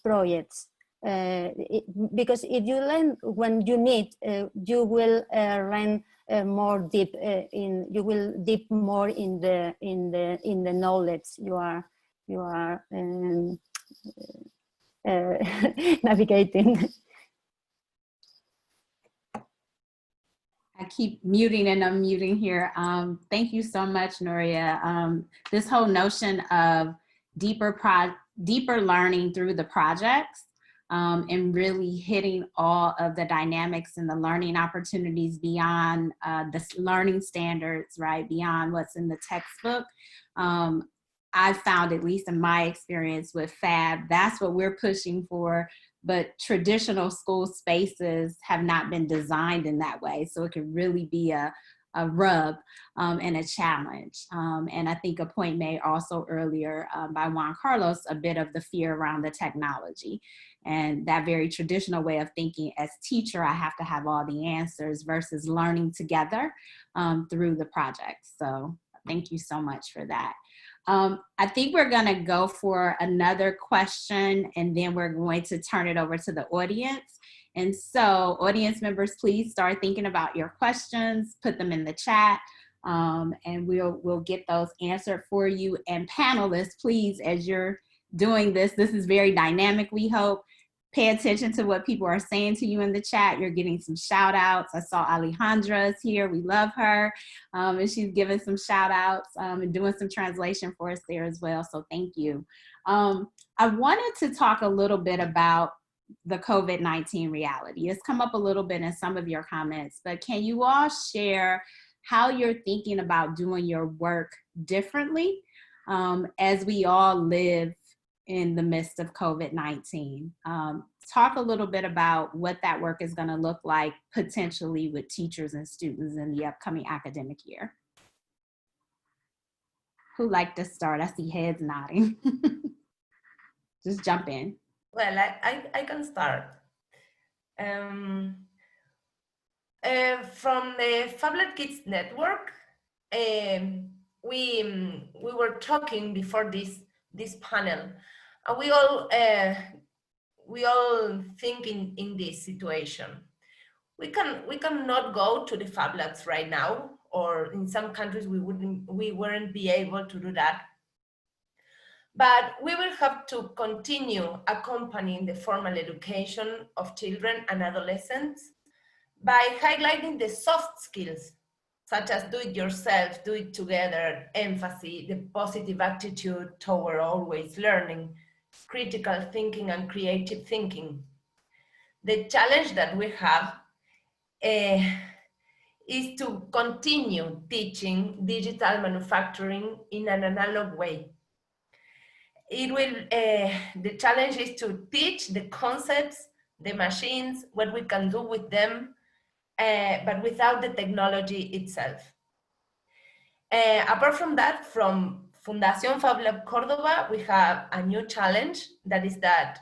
projects. Because if you learn when you need, you will learn more deep you will deep more in the knowledge you are navigating. I keep muting and unmuting here. Thank you so much, Nuria. This whole notion of deeper learning through the projects, and really hitting all of the dynamics and the learning opportunities beyond the learning standards, right? Beyond what's in the textbook. I found, at least in my experience with Fab, that's what we're pushing for. But traditional school spaces have not been designed in that way. So it can really be a rub and a challenge. And I think a point made also earlier by Juan Carlos, a bit of the fear around the technology and that very traditional way of thinking as teacher, I have to have all the answers versus learning together through the project. So thank you so much for that. I think we're going to go for another question and then we're going to turn it over to the audience. And so audience members, please start thinking about your questions, put them in the chat, and we'll get those answered for you. And panelists, please, as you're doing this is very dynamic, we hope. Pay attention to what people are saying to you in the chat. You're getting some shout outs. I saw Alejandra's here. We love her. And she's giving some shout outs and doing some translation for us there as well. So thank you. I wanted to talk a little bit about the COVID-19 reality. It's come up a little bit in some of your comments, but can you all share how you're thinking about doing your work differently as we all live in the midst of COVID-19. Talk a little bit about what that work is going to look like potentially with teachers and students in the upcoming academic year. Who'd like to start? I see heads nodding. Just jump in. Well, I can start. From the Fablab Kids Network, we were talking before this panel. We all think in this situation. We cannot go to the Fab Labs right now, or in some countries we weren't be able to do that. But we will have to continue accompanying the formal education of children and adolescents by highlighting the soft skills, such as do it yourself, do it together, empathy, the positive attitude toward always learning, critical thinking and creative thinking. The challenge that we have is to continue teaching digital manufacturing in an analog way. It will, the challenge is to teach the concepts, the machines, what we can do with them, but without the technology itself. Apart from that, from Fundación Fablab Córdoba, we have a new challenge. That is that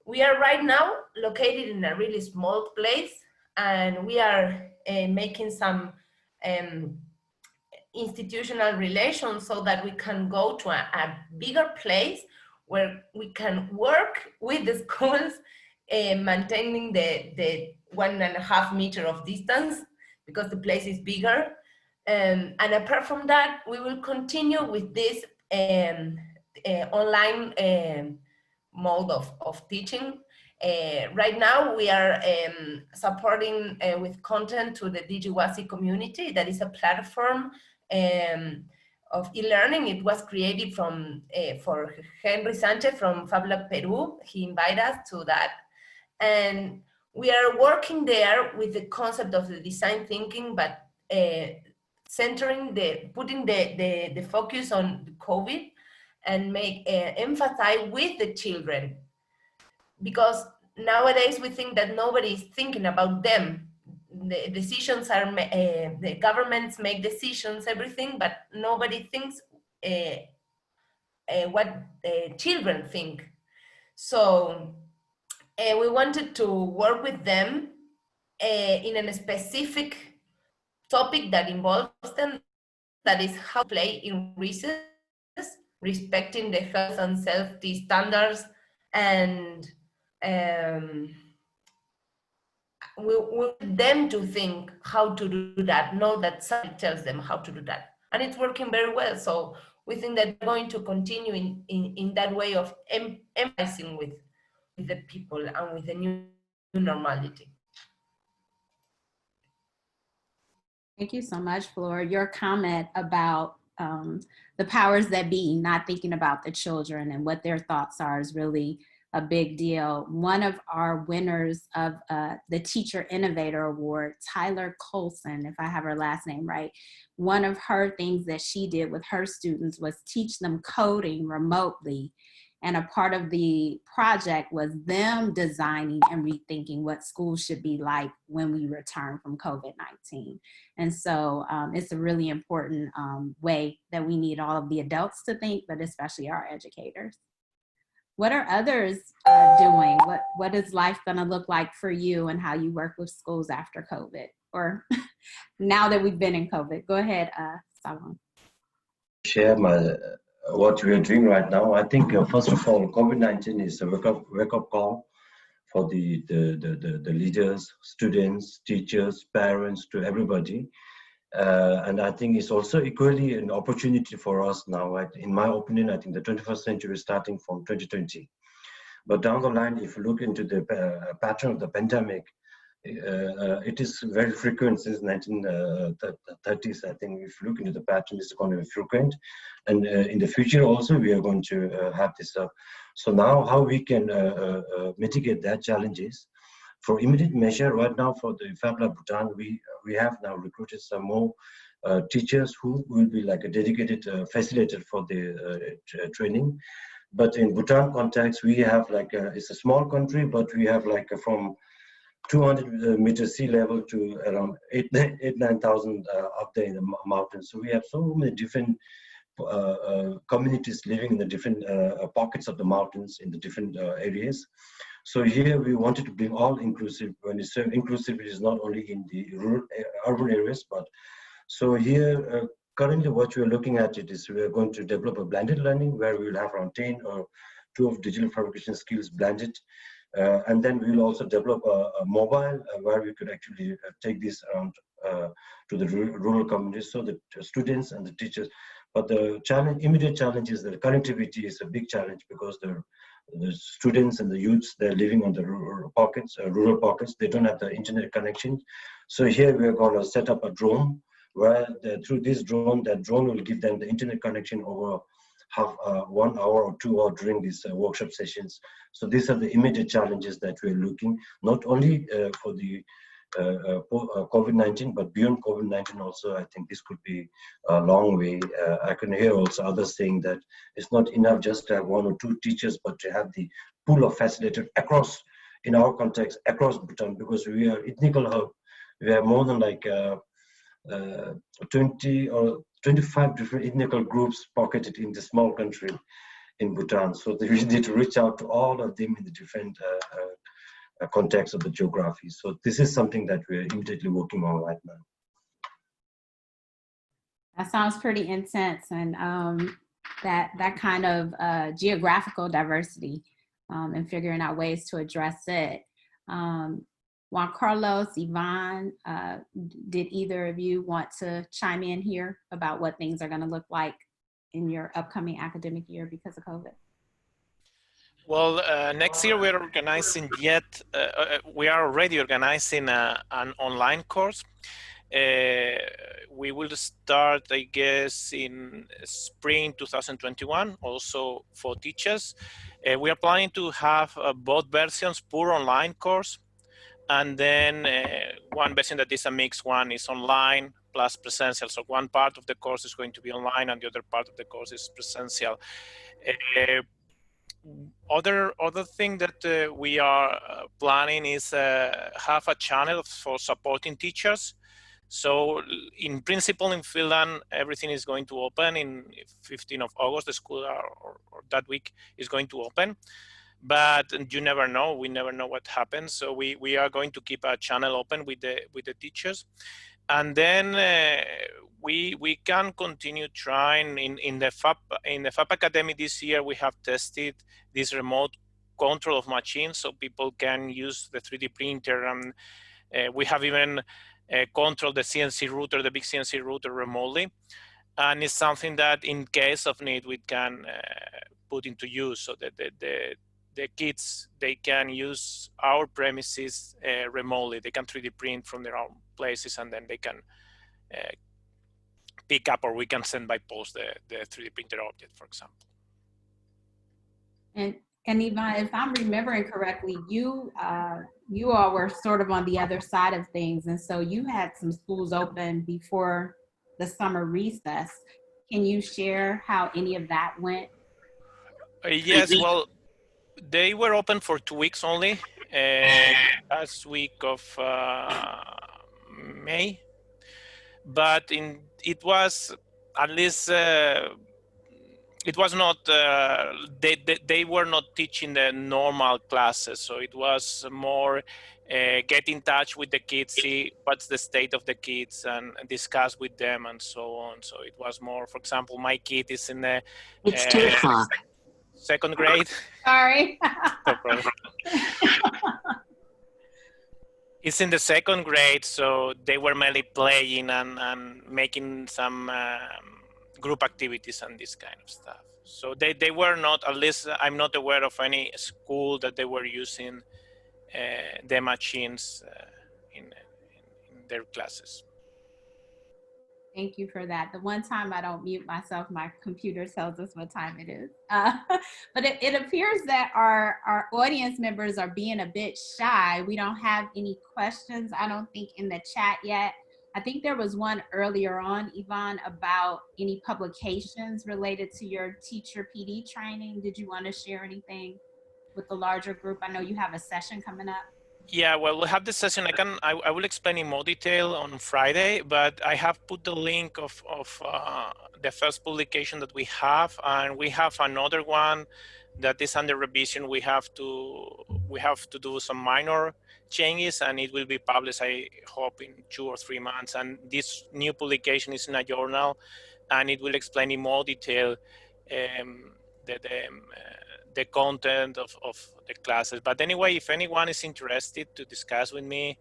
we are right now located in a really small place, and we are making some institutional relations so that we can go to a bigger place where we can work with the schools, maintaining the 1.5 meter of distance because the place is bigger. And apart from that, we will continue with this online mode of teaching. Right now, we are supporting with content to the Digi community. That is a platform of e-learning. It was created from for Henry Sanchez from Fablab Peru. He invited us to that. And we are working there with the concept of the design thinking, but centering putting the focus on the COVID and emphasize with the children. Because nowadays we think that nobody is thinking about them. The decisions are, the governments make decisions, everything, but nobody thinks what children think. So we wanted to work with them in a specific topic that involves them, that is how to play in recess, respecting the health and safety standards, and we want them to think how to do that, know that somebody tells them how to do that. And it's working very well. So we think that we're going to continue in that way of empathizing with the people and with the new normality. Thank you so much, Flor. Your comment about the powers that be not thinking about the children and what their thoughts are is really a big deal. One of our winners of the Teacher Innovator Award, Tyler Colson, if I have her last name right, one of her things that she did with her students was teach them coding remotely. And a part of the project was them designing and rethinking what schools should be like when we return from COVID-19. And so it's a really important way that we need all of the adults to think, but especially our educators. What are others doing? What is life gonna look like for you and how you work with schools after COVID, or now that we've been in COVID? Go ahead, Sawan. Share what we are doing right now. I think first of all, COVID-19 is a wake-up call for the leaders, students, teachers, parents, to everybody. And I think it's also equally an opportunity for us now. In my opinion, I think the 21st century is starting from 2020. But down the line, if you look into the pattern of the pandemic, it is very frequent since 1930s. I think if you look into the pattern, it's going to be frequent. And in the future also, we are going to have this. So now how we can mitigate that challenges. For immediate measure, right now for the Fablab Bhutan, we have now recruited some more teachers who will be like a dedicated facilitator for the training. But in Bhutan context, we have like it's a small country, but we have like from 200 meters sea level to around 9,000 up there in the mountains. So we have so many different communities living in the different pockets of the mountains in the different areas. So here we wanted to bring all inclusive. When you say inclusive, it is not only in the rural, urban areas, but so here currently what we are looking at it is we are going to develop a blended learning where we will have around 10 or 12 digital fabrication skills blended. And then we will also develop a mobile where we could actually take this around to the rural communities, so the students and the teachers. But the immediate challenge is that connectivity is a big challenge because the students and the youths, they're living on the rural pockets, they don't have the internet connection. So here we are going to set up a drone where through this drone, that drone will give them the internet connection over 1 hour or 2 hours during these workshop sessions. So these are the immediate challenges that we're looking, not only for the COVID-19, but beyond COVID-19 also. I think this could be a long way. I can hear also others saying that it's not enough just to have 1 or 2 teachers, but to have the pool of facilitators across, in our context, across Bhutan, because we are ethnical hub. We have more than like 20 or 25 different ethnical groups pocketed in the small country in Bhutan. So we need to reach out to all of them in the different context of the geography. So this is something that we're immediately working on right now. That sounds pretty intense, and that kind of geographical diversity and figuring out ways to address it. Juan Carlos, Yvonne, did either of you want to chime in here about what things are going to look like in your upcoming academic year because of COVID? Well, next year we're organizing we are already organizing an online course. We will start, I guess, in spring 2021, also for teachers. We are planning to have both versions, pure online course, and then one version that is a mix. One is online plus presential. So one part of the course is going to be online and the other part of the course is presential. Other thing that we are planning is have a channel for supporting teachers. So in principle in Finland, everything is going to open in 15th of August, the school or that week is going to open. But you never know, we never know what happens. So we are going to keep a channel open with the teachers. And then we can continue trying in the Fab Academy this year. We have tested this remote control of machines, so people can use the 3D printer, and we have even controlled the CNC router, the big CNC router, remotely. And it's something that, in case of need, we can put into use, so that the kids, they can use our premises remotely. They can 3D print from their own places, and then they can pick up, or we can send by post the 3D printed object, for example. And Yvonne, if I'm remembering correctly, you all were sort of on the other side of things, and so you had some schools open before the summer recess. Can you share how any of that went? Yes, well, they were open for 2 weeks only. Last week of May, but it was at least it was not they were not teaching the normal classes, so it was more get in touch with the kids, see what's the state of the kids, and discuss with them and so on. So it was more, for example, my kid is in the It's 2 o'clock. second grade. Sorry. No problem. It's in the second grade, so they were mainly playing and making some group activities and this kind of stuff. So they were not, at least I'm not aware of any school that they were using the machines in their classes. Thank you for that. The one time I don't mute myself, my computer tells us what time it is. But it appears that our audience members are being a bit shy. We don't have any questions, I don't think, in the chat yet. I think there was one earlier on, Yvonne, about any publications related to your teacher PD training. Did you want to share anything with the larger group? I know you have a session coming up. Yeah, well, we'll have the session. I will explain in more detail on Friday, but I have put the link of the first publication that we have, and we have another one that is under revision. We have to do some minor changes, and it will be published, I hope, in 2 or 3 months. And this new publication is in a journal, and it will explain in more detail the content of the classes. But anyway, if anyone is interested to discuss with me,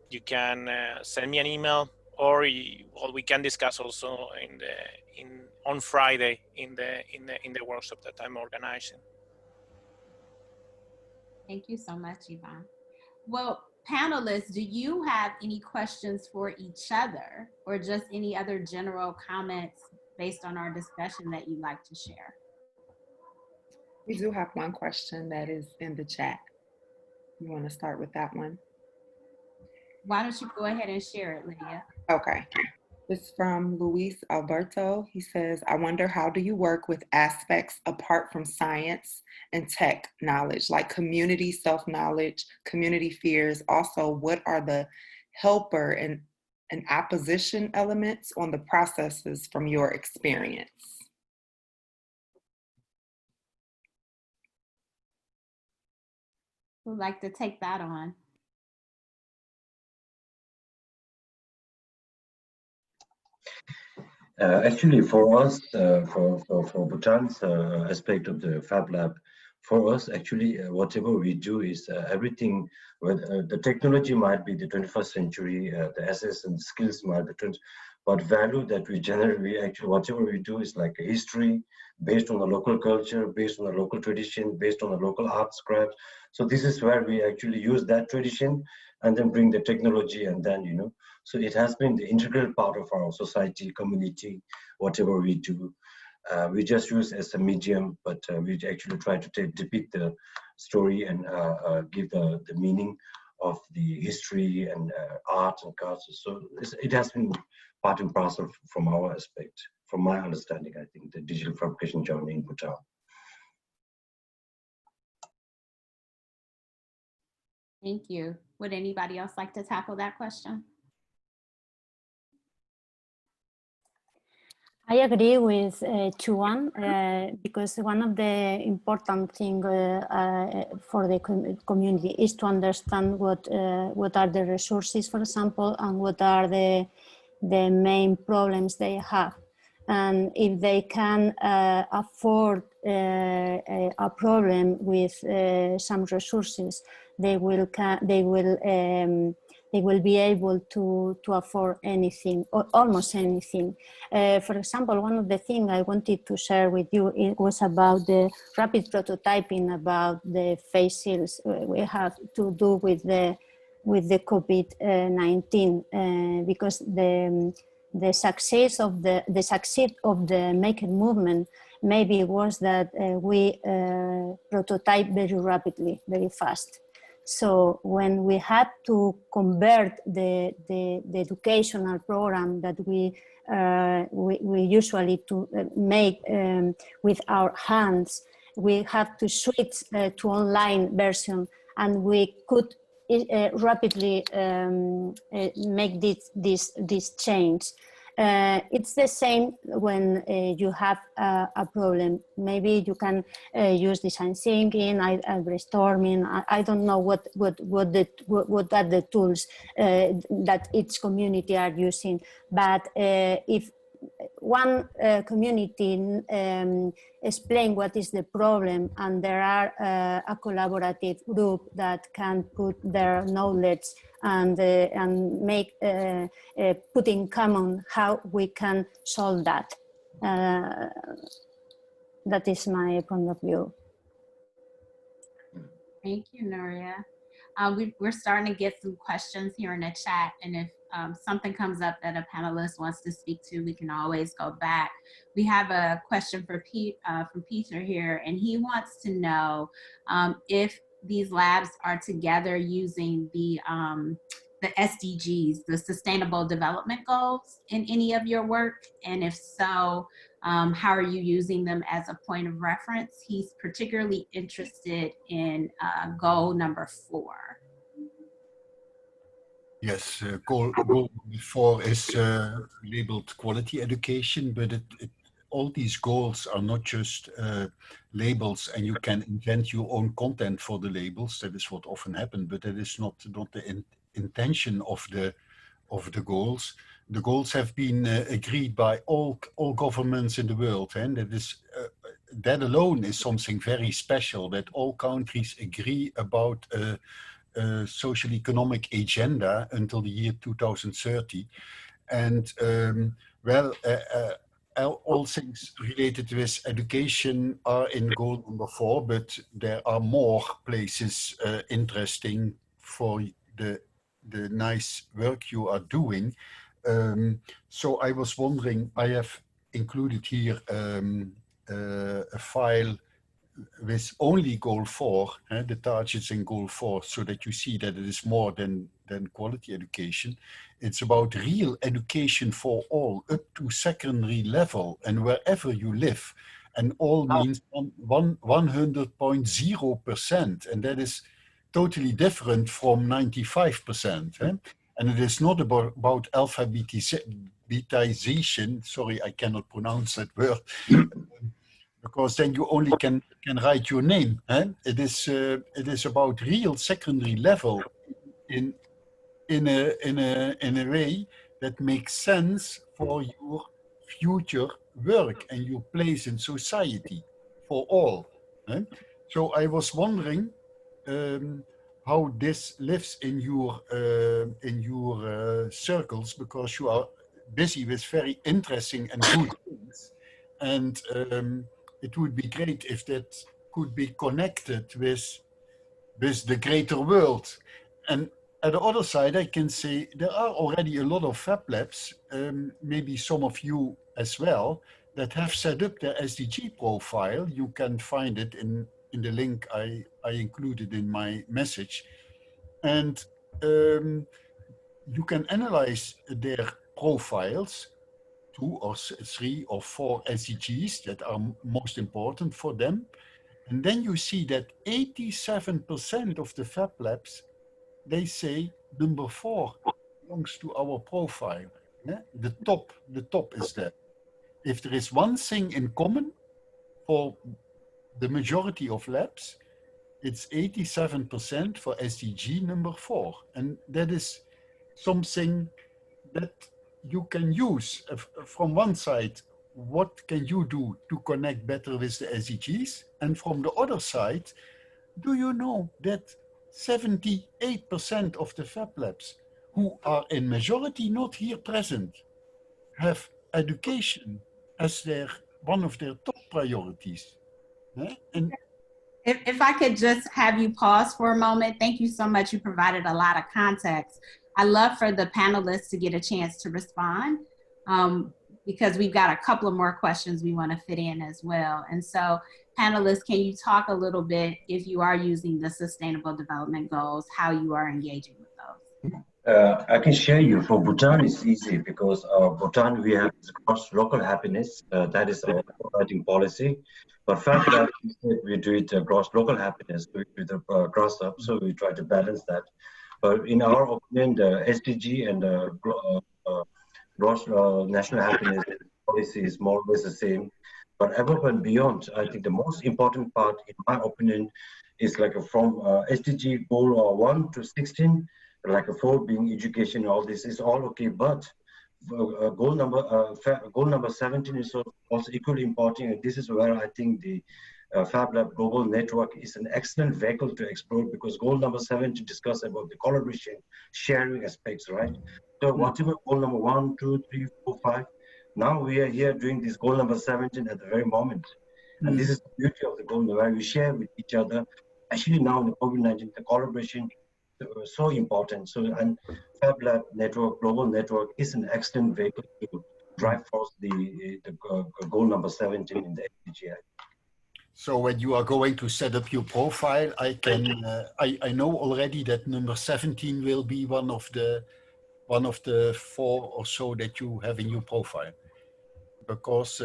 you can send me an email, or we can discuss also on Friday in the workshop that I'm organizing. Thank you so much, Yvonne. Well, panelists, do you have any questions for each other, or just any other general comments based on our discussion that you'd like to share? We do have one question that is in the chat. You want to start with that one? Why don't you go ahead and share it, Lydia? Okay. It's from Luis Alberto. He says, I wonder, how do you work with aspects apart from science and tech knowledge, like community self-knowledge, community fears? Also, what are the helper and opposition elements on the processes from your experience? Who'd like to take that on? Actually, for us, for Bhutan's aspect of the Fab Lab, for us, actually, whatever we do is everything. The technology might be the 21st century, the assets and skills might be 20, but value that we generate, actually, whatever we do is like a history based on the local culture, based on the local tradition, based on the local arts, crafts. So this is where we actually use that tradition and then bring the technology, and then, so it has been the integral part of our society, community, whatever we do. We just use as a medium, but we actually try to depict the story and give the meaning of the history and art and culture. So it has been part and parcel from our aspect, from my understanding, I think, the digital fabrication journey in Bhutan. Thank you. Would anybody else like to tackle that question? I agree with Juan, because one of the important things for the community is to understand what are the resources, for example, and what are the main problems they have. And if they can afford a problem with some resources, they will be able to afford anything, or almost anything. For example, one of the things I wanted to share with you, it was about the rapid prototyping about the face shields we have to do with the COVID-19, because the success of the maker movement maybe was that we prototype very rapidly, very fast. So when we had to convert the educational program that we usually to make with our hands, we had to switch to online version, and we could rapidly make this change. It's the same when you have a problem. Maybe you can use design thinking, brainstorming. I don't know what are the tools that each community are using. But if one community explain what is the problem, and there are a collaborative group that can put their knowledge and make put in common how we can solve that. That is my point of view. Thank you, Nuria. We're starting to get some questions here in the chat, and if something comes up that a panelist wants to speak to, we can always go back. We have a question for from Peter here, and he wants to know if these labs are together using the SDGs, the Sustainable Development Goals, in any of your work, and if so, how are you using them as a point of reference? He's particularly interested in goal number 4. Yes, goal number 4 is labeled quality education, but all these goals are not just labels, and you can invent your own content for the labels. That is what often happens, but that is not the intention of the goals. The goals have been agreed by all governments in the world, and that alone is something very special, that all countries agree about a social economic agenda until the year 2030. And all things related with education are in goal number 4, but there are more places interesting for the nice work you are doing. So I was wondering, I have included here a file with only goal 4, the targets in goal 4, so that you see that it is more than quality education. It's about real education for all, up to secondary level and wherever you live. And all means 100.0%. And that is totally different from 95%. And it is not about alphabetization. Sorry, I cannot pronounce that word. Because then you only can write your name. It is about real secondary level in a way that makes sense for your future work and your place in society for all. So I was wondering how this lives in your circles, because you are busy with very interesting and good things, and it would be great if that could be connected with the greater world. And at the other side, I can say there are already a lot of Fab Labs, maybe some of you as well, that have set up their SDG profile. You can find it in the link I included in my message. And you can analyze their profiles, 2 or 3 or 4 SDGs that are most important for them. And then you see that 87% of the Fab Labs, they say number 4 belongs to our profile. The top is there. If there is one thing in common for the majority of labs, it's 87% for SDG number 4. And that is something that you can use from one side. What can you do to connect better with the SDGs? And from the other side, do you know that 78% of the Fab Labs who are in majority not here present have education as one of their top priorities? And if I could just have you pause for a moment. Thank you so much. You provided a lot of context. I love for the panelists to get a chance to respond. because we've got a couple of more questions we want to fit in as well. And so panelists, can you talk a little bit, if you are using the Sustainable Development Goals, how you are engaging with those? I can share you. For Bhutan, it's easy because Bhutan, we have gross local happiness. That is our operating policy. But Fablab, we do it gross local happiness with the gross up, so we try to balance that. But in our opinion, the SDG and the gross national happiness policy is more or less the same. But above and beyond, I think the most important part, in my opinion, is like from SDG goal 1 to 16, like a 4 being education, all this is all okay. But goal number 17 is also equally important. And this is where I think the Fablab Global Network is an excellent vehicle to explore, because goal number 17 discuss about the collaboration, sharing aspects, right? So whatever goal number 1, 2, 3, 4, 5, now we are here doing this goal number 17 at the very moment. And this is the beauty of the goal, where we share with each other. Actually now in the COVID-19, the collaboration is so important. So, and Fablab Network, Global Network is an excellent vehicle to drive forth the goal number 17 in the SDG. So when you are going to set up your profile, I know already that number 17 will be one of the 4 or so that you have in your profile, because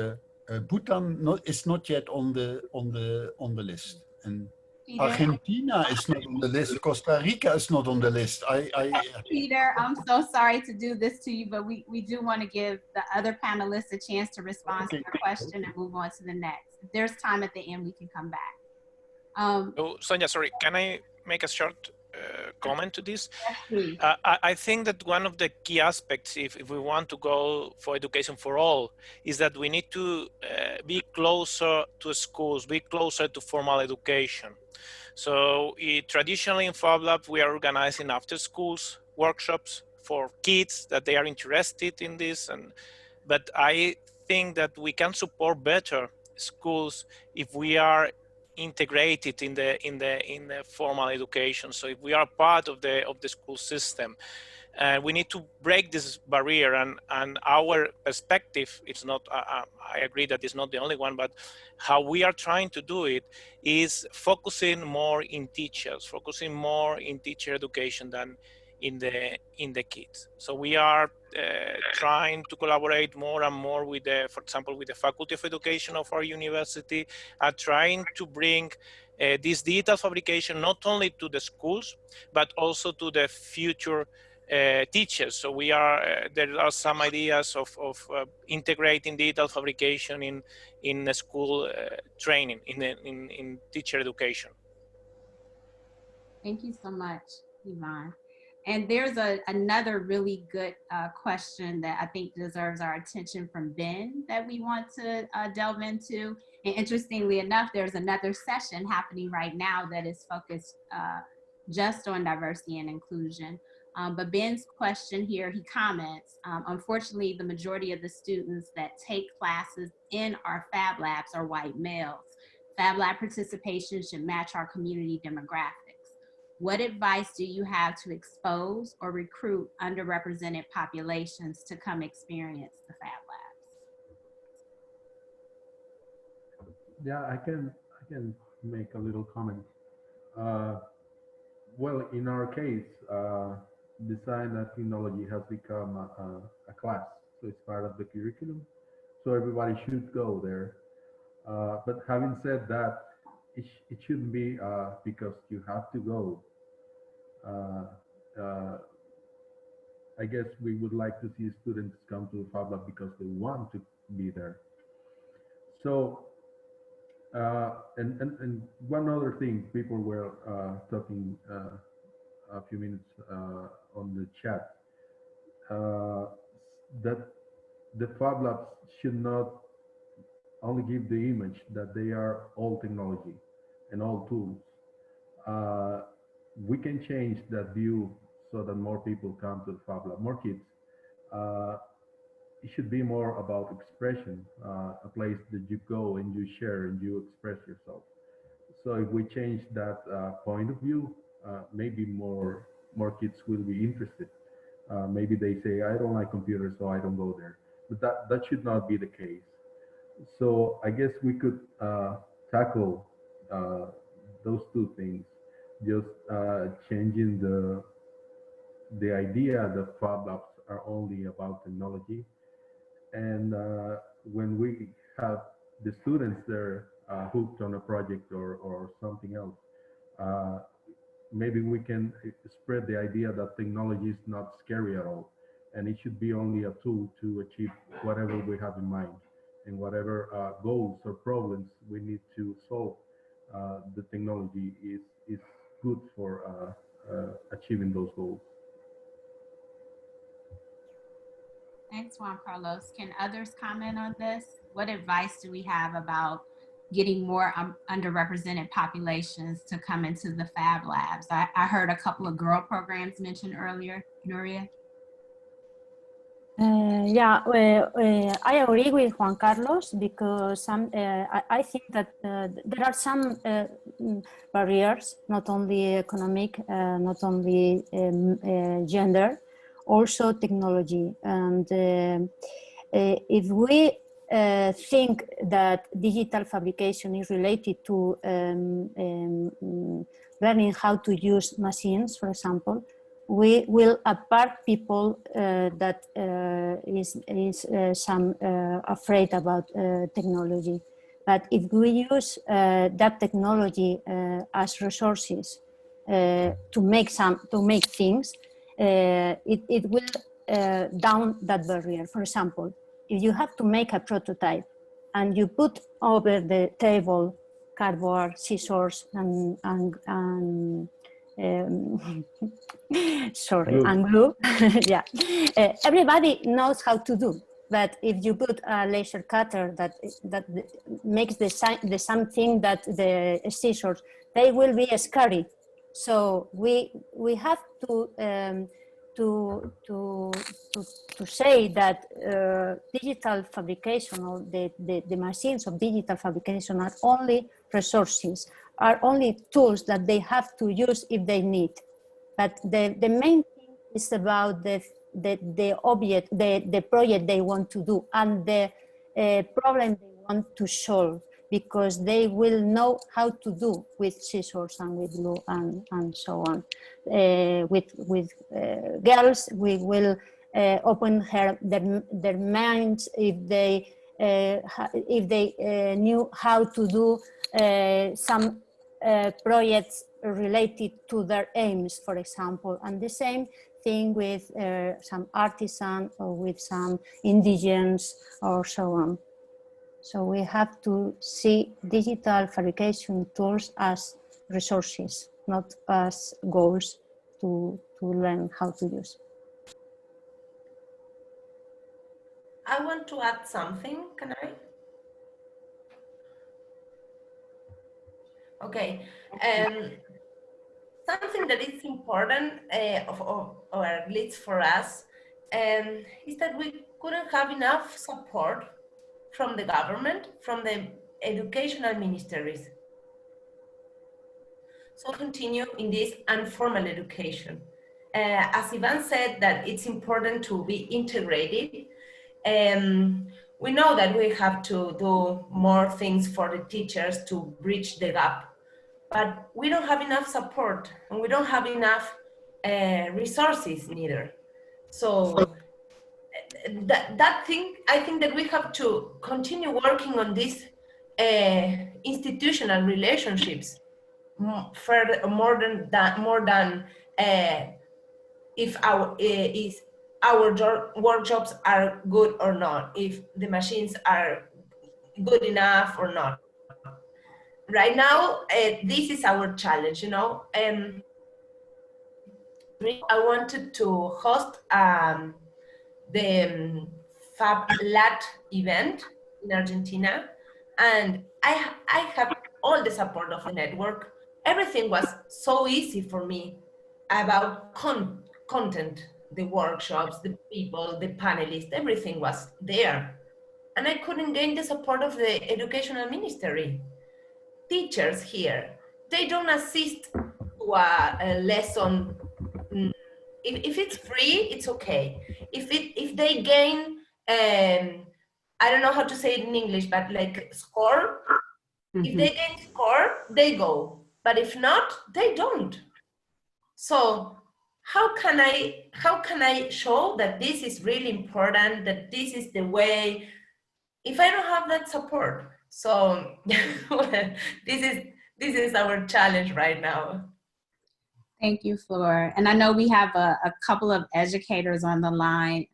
Bhutan is not yet on the list, and Peter? Argentina is not on the list. Costa Rica is not on the list. Peter, I'm so sorry to do this to you, but we do want to give the other panelists a chance to respond to your question and move on to the next. If there's time at the end, we can come back. Oh, Sonya, sorry, can I make a short comment to this? Yes, please. I think that one of the key aspects, if we want to go for education for all, is that we need to be closer to schools, be closer to formal education. So traditionally in Fablab, we are organizing after schools workshops for kids that they are interested in this. But I think that we can support better schools if we are integrated in the formal education. So if we are part of the school system, we need to break this barrier, and our perspective, it's not, I agree that it's not the only one, but how we are trying to do it is focusing more in teachers, focusing more in teacher education than in the kids. So we are trying to collaborate more and more with for example, with the Faculty of Education of our university, trying to bring this digital fabrication not only to the schools, but also to the future teachers. So we are there are some ideas of integrating digital fabrication in the school training, in teacher education. Thank you so much, Yvonne. And there's another really good question that I think deserves our attention from Ben that we want to delve into. And interestingly enough, there's another session happening right now that is focused just on diversity and inclusion. But Ben's question here, he comments, unfortunately, the majority of the students that take classes in our Fab Labs are white males. Fab Lab participation should match our community demographics. What advice do you have to expose or recruit underrepresented populations to come experience the Fab Labs? Yeah, I can make a little comment. Well, in our case, design and technology has become a class, so it's part of the curriculum. So everybody should go there. But having said that, it shouldn't be because you have to go. I guess we would like to see students come to Fablab because they want to be there. So, and one other thing, people were talking a few minutes on the chat, that the Fab Labs should not only give the image that they are all technology and all tools. We can change that view so that more people come to the Fab Lab, more kids. It should be more about expression, a place that you go and you share and you express yourself. So if we change that point of view, maybe more kids will be interested. Maybe they say, I don't like computers, so I don't go there. but that should not be the case. So I guess we could tackle those two things, just changing the idea that Fab Labs are only about technology. And when we have the students there hooked on a project or something else, maybe we can spread the idea that technology is not scary at all, and it should be only a tool to achieve whatever we have in mind, and whatever goals or problems we need to solve. The technology is good for achieving those goals. Thanks, Juan Carlos. Can others comment on this? What advice do we have about getting more underrepresented populations to come into the Fab Labs? I heard a couple of girl programs mentioned earlier. Nuria? Yeah, I agree with Juan Carlos, because I think that there are some barriers, not only economic, not only gender, also technology. And if we think that digital fabrication is related to learning how to use machines, for example, we will apart people that is some afraid about technology. But if we use that technology as resources to make things, it will down that barrier. For example, if you have to make a prototype and you put over the table cardboard, scissors, and glue, yeah, everybody knows how to do. But if you put a laser cutter that makes the same thing that the scissors, they will be scary. So we have to say that digital fabrication, or the machines of digital fabrication, are only resources, are only tools that they have to use if they need. But the main thing is about the object, the project they want to do, and the problem they want to solve, because they will know how to do with scissors and with glue and so on. With girls, we will open their minds if they knew how to do some projects related to their aims, for example, and the same thing with some artisan or with some indigenous or so on. So we have to see digital fabrication tools as resources, not as goals to learn how to use. I want to add something, can I? Okay, something that is important, or at least for us, is that we couldn't have enough support from the government, from the educational ministries. So continue in this informal education. As Ivan said, that it's important to be integrated. We know that we have to do more things for the teachers to bridge the gap, but we don't have enough support, and we don't have enough resources neither. So that thing, I think that we have to continue working on these institutional relationships further, more than if our workshops are good or not, if the machines are good enough or not. Right now, this is our challenge, you know. I wanted to host the Fablab event in Argentina, and I had all the support of the network. Everything was so easy for me about content, the workshops, the people, the panelists, everything was there. And I couldn't gain the support of the educational ministry. Teachers here, they don't assist to a lesson. If it's free, it's okay. If they gain I don't know how to say it in English, but like score. If they can score, they go. But if not, they don't. So how can I show that this is really important, that this is the way, if I don't have that support? So this is our challenge right now. Thank you, Flor. And I know we have a couple of educators on the line,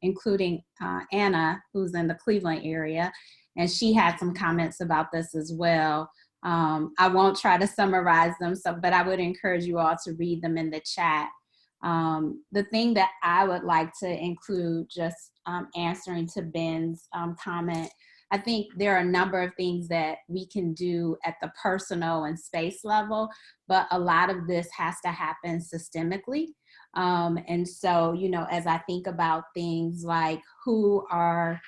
including Anna, who's in the Cleveland area, and she had some comments about this as well. I won't try to summarize them, but I would encourage you all to read them in the chat. The thing that I would like to include, just answering to Ben's comment, I think there are a number of things that we can do at the personal and space level, but a lot of this has to happen systemically. And so, you know, as I think about things like who are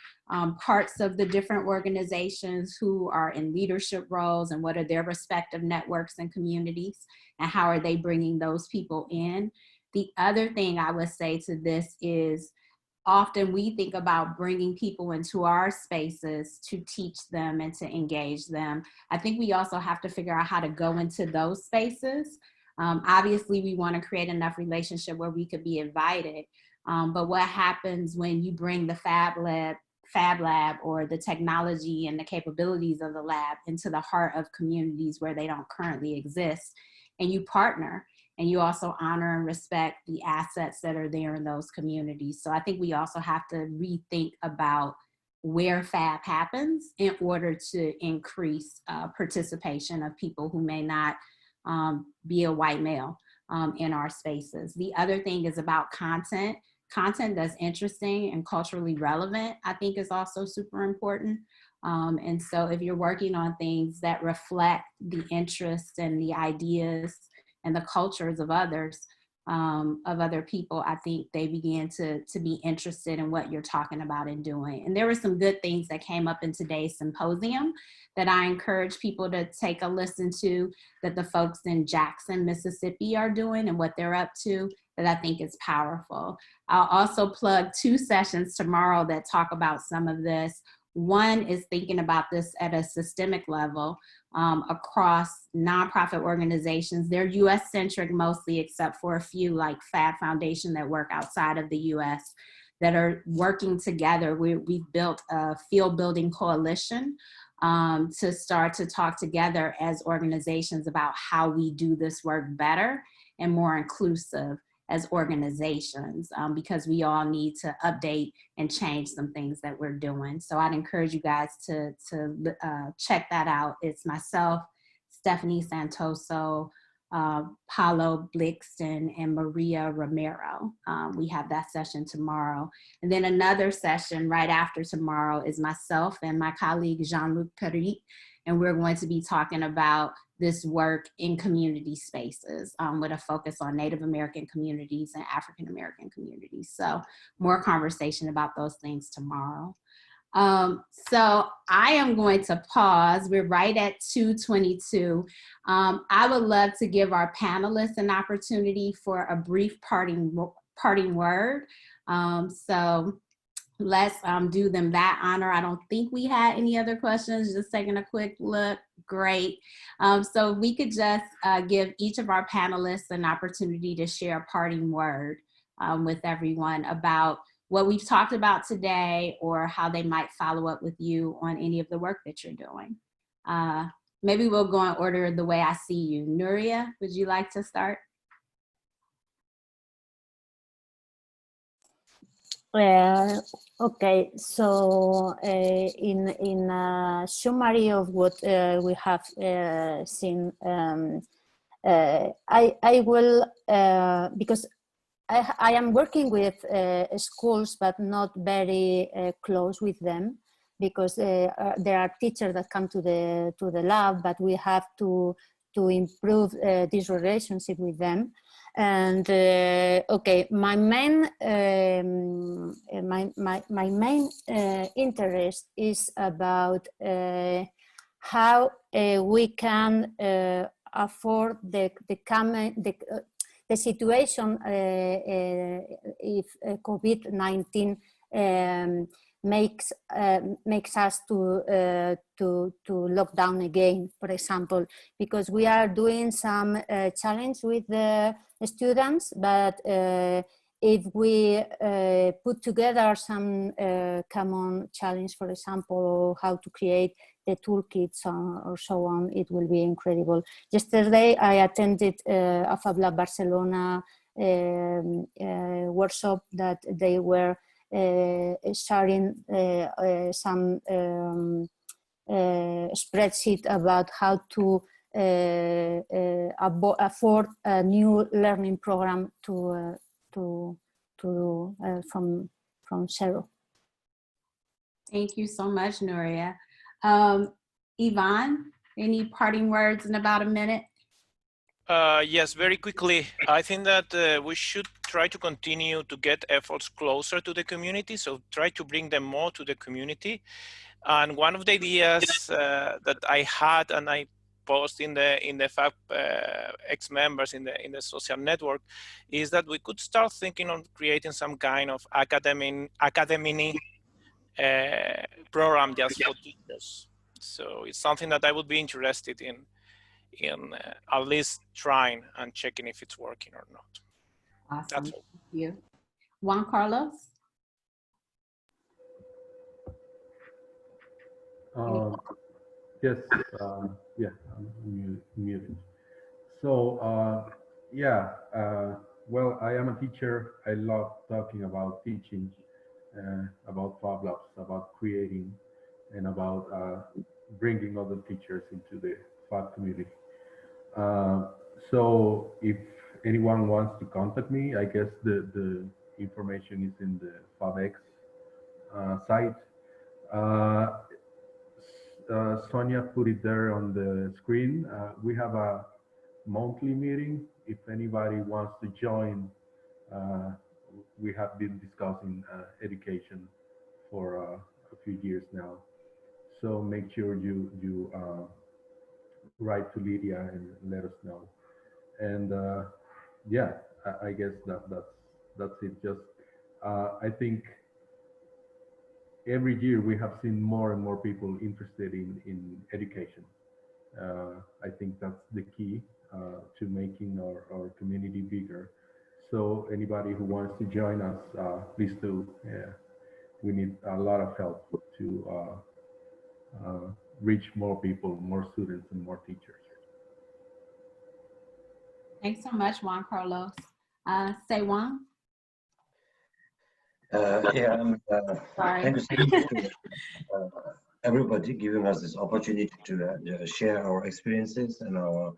parts of the different organizations, who are in leadership roles, and what are their respective networks and communities, and how are they bringing those people in. The other thing I would say to this is, often we think about bringing people into our spaces to teach them and to engage them. I think we also have to figure out how to go into those spaces. Obviously, we want to create enough relationship where we could be invited. But what happens when you bring the Fab Lab or the technology and the capabilities of the lab into the heart of communities where they don't currently exist, and you partner? And you also honor and respect the assets that are there in those communities. So I think we also have to rethink about where Fab happens in order to increase participation of people who may not be a white male in our spaces. The other thing is about content. Content that's interesting and culturally relevant, I think, is also super important. And so if you're working on things that reflect the interests and the ideas and the cultures of others, of other people, I think they begin to be interested in what you're talking about and doing. And there were some good things that came up in today's symposium that I encourage people to take a listen to, that the folks in Jackson, Mississippi are doing and what they're up to, that I think is powerful. I'll also plug 2 sessions tomorrow that talk about some of this. One is thinking about this at a systemic level across nonprofit organizations. They're US-centric mostly, except for a few like Fab Foundation that work outside of the US that are working together. We've built a field building coalition to start to talk together as organizations about how we do this work better and more inclusive as organizations, because we all need to update and change some things that we're doing. So I'd encourage you guys to check that out. It's myself, Stephanie Santoso, Paulo Blixton, and Maria Romero. We have that session tomorrow. And then another session right after tomorrow is myself and my colleague Jean-Luc Perrit, and we're going to be talking about this work in community spaces with a focus on Native American communities and African American communities. So more conversation about those things tomorrow. So I am going to pause. We're right at 2:22. I would love to give our panelists an opportunity for a brief parting word. So let's do them that honor. I don't think we had any other questions. Just taking a quick look. Great. So we could just give each of our panelists an opportunity to share a parting word with everyone about what we've talked about today, or how they might follow up with you on any of the work that you're doing. Maybe we'll go in order the way I see you. Nuria, would you like to start? Okay, so in a summary of what we have seen, I will, because I am working with schools, but not very close with them, because there are teachers that come to the lab, but we have to improve this relationship with them. And okay, my main interest is about how we can afford the situation if COVID-19 makes us to lock down again, for example, because we are doing some challenge with the students, but if we put together some common challenge, for example, how to create the toolkits or so on, it will be incredible. Yesterday, I attended a Fablab Barcelona workshop that they were sharing some spreadsheet about how to afford a new learning program to from zero. Thank you so much, Nuria. Yvonne, any parting words in about a minute? Yes, very quickly. I think that we should try to continue to get efforts closer to the community. So try to bring them more to the community. And one of the ideas that I had, and I post in the Fab X members in the social network, is that we could start thinking of creating some kind of academy program just for teachers. So it's something that I would be interested in at least trying and checking if it's working or not. Awesome. That's all. Thank you. Juan Carlos? Yes, yeah, I'm muted. So, well, I am a teacher. I love talking about teaching, about Fab Labs, about creating, and about bringing other teachers into the Fab community. So if anyone wants to contact me, I guess the information is in the FabX site. Sonya put it there on the screen. We have a monthly meeting. If anybody wants to join, we have been discussing education for a few years now. So make sure you write to Lydia and let us know. And yeah, I guess that's it. Just I think every year we have seen more and more people interested in education. I think that's the key to making our community bigger. So anybody who wants to join us, please do. We need a lot of help to reach more people, more students, and more teachers. Thanks so much, Juan Carlos. Say Juan? Yeah, Sorry. thank you so much to everybody giving us this opportunity to share our experiences and our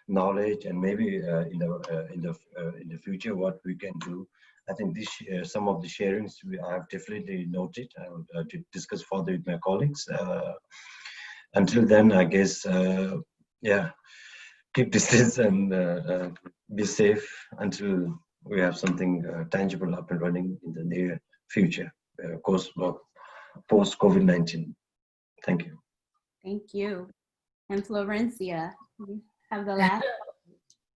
knowledge, and maybe in the future what we can do. I think this some of the sharings I have definitely noted. I will discuss further with my colleagues. Until then, I guess, yeah, keep distance and be safe until we have something tangible up and running in the near future, of course, post COVID-19. Thank you. Thank you. And Florencia, you have the last.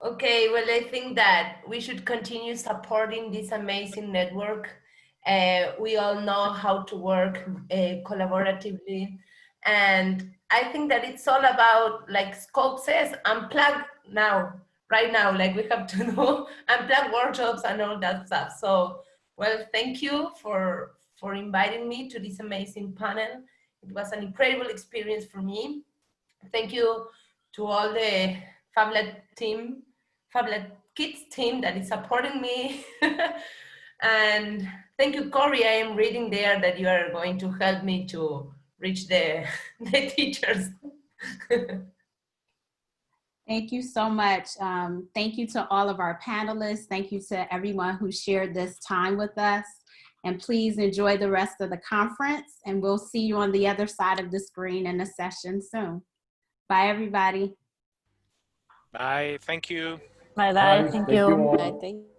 Okay, well, I think that we should continue supporting this amazing network. We all know how to work collaboratively. And I think that it's all about, like Scope says, unplug now, right now, like we have to do unplug workshops and all that stuff. So, well, thank you for inviting me to this amazing panel. It was an incredible experience for me. Thank you to all the Fablab team, Fablab Kids team that is supporting me. And thank you, Corey. I am reading there that you are going to help me to reach the teachers. Thank you so much. Thank you to all of our panelists. Thank you to everyone who shared this time with us. And please enjoy the rest of the conference. And we'll see you on the other side of the screen in a session soon. Bye, everybody. Bye. Thank you. Bye-bye. Thank you. all. Bye, thank you.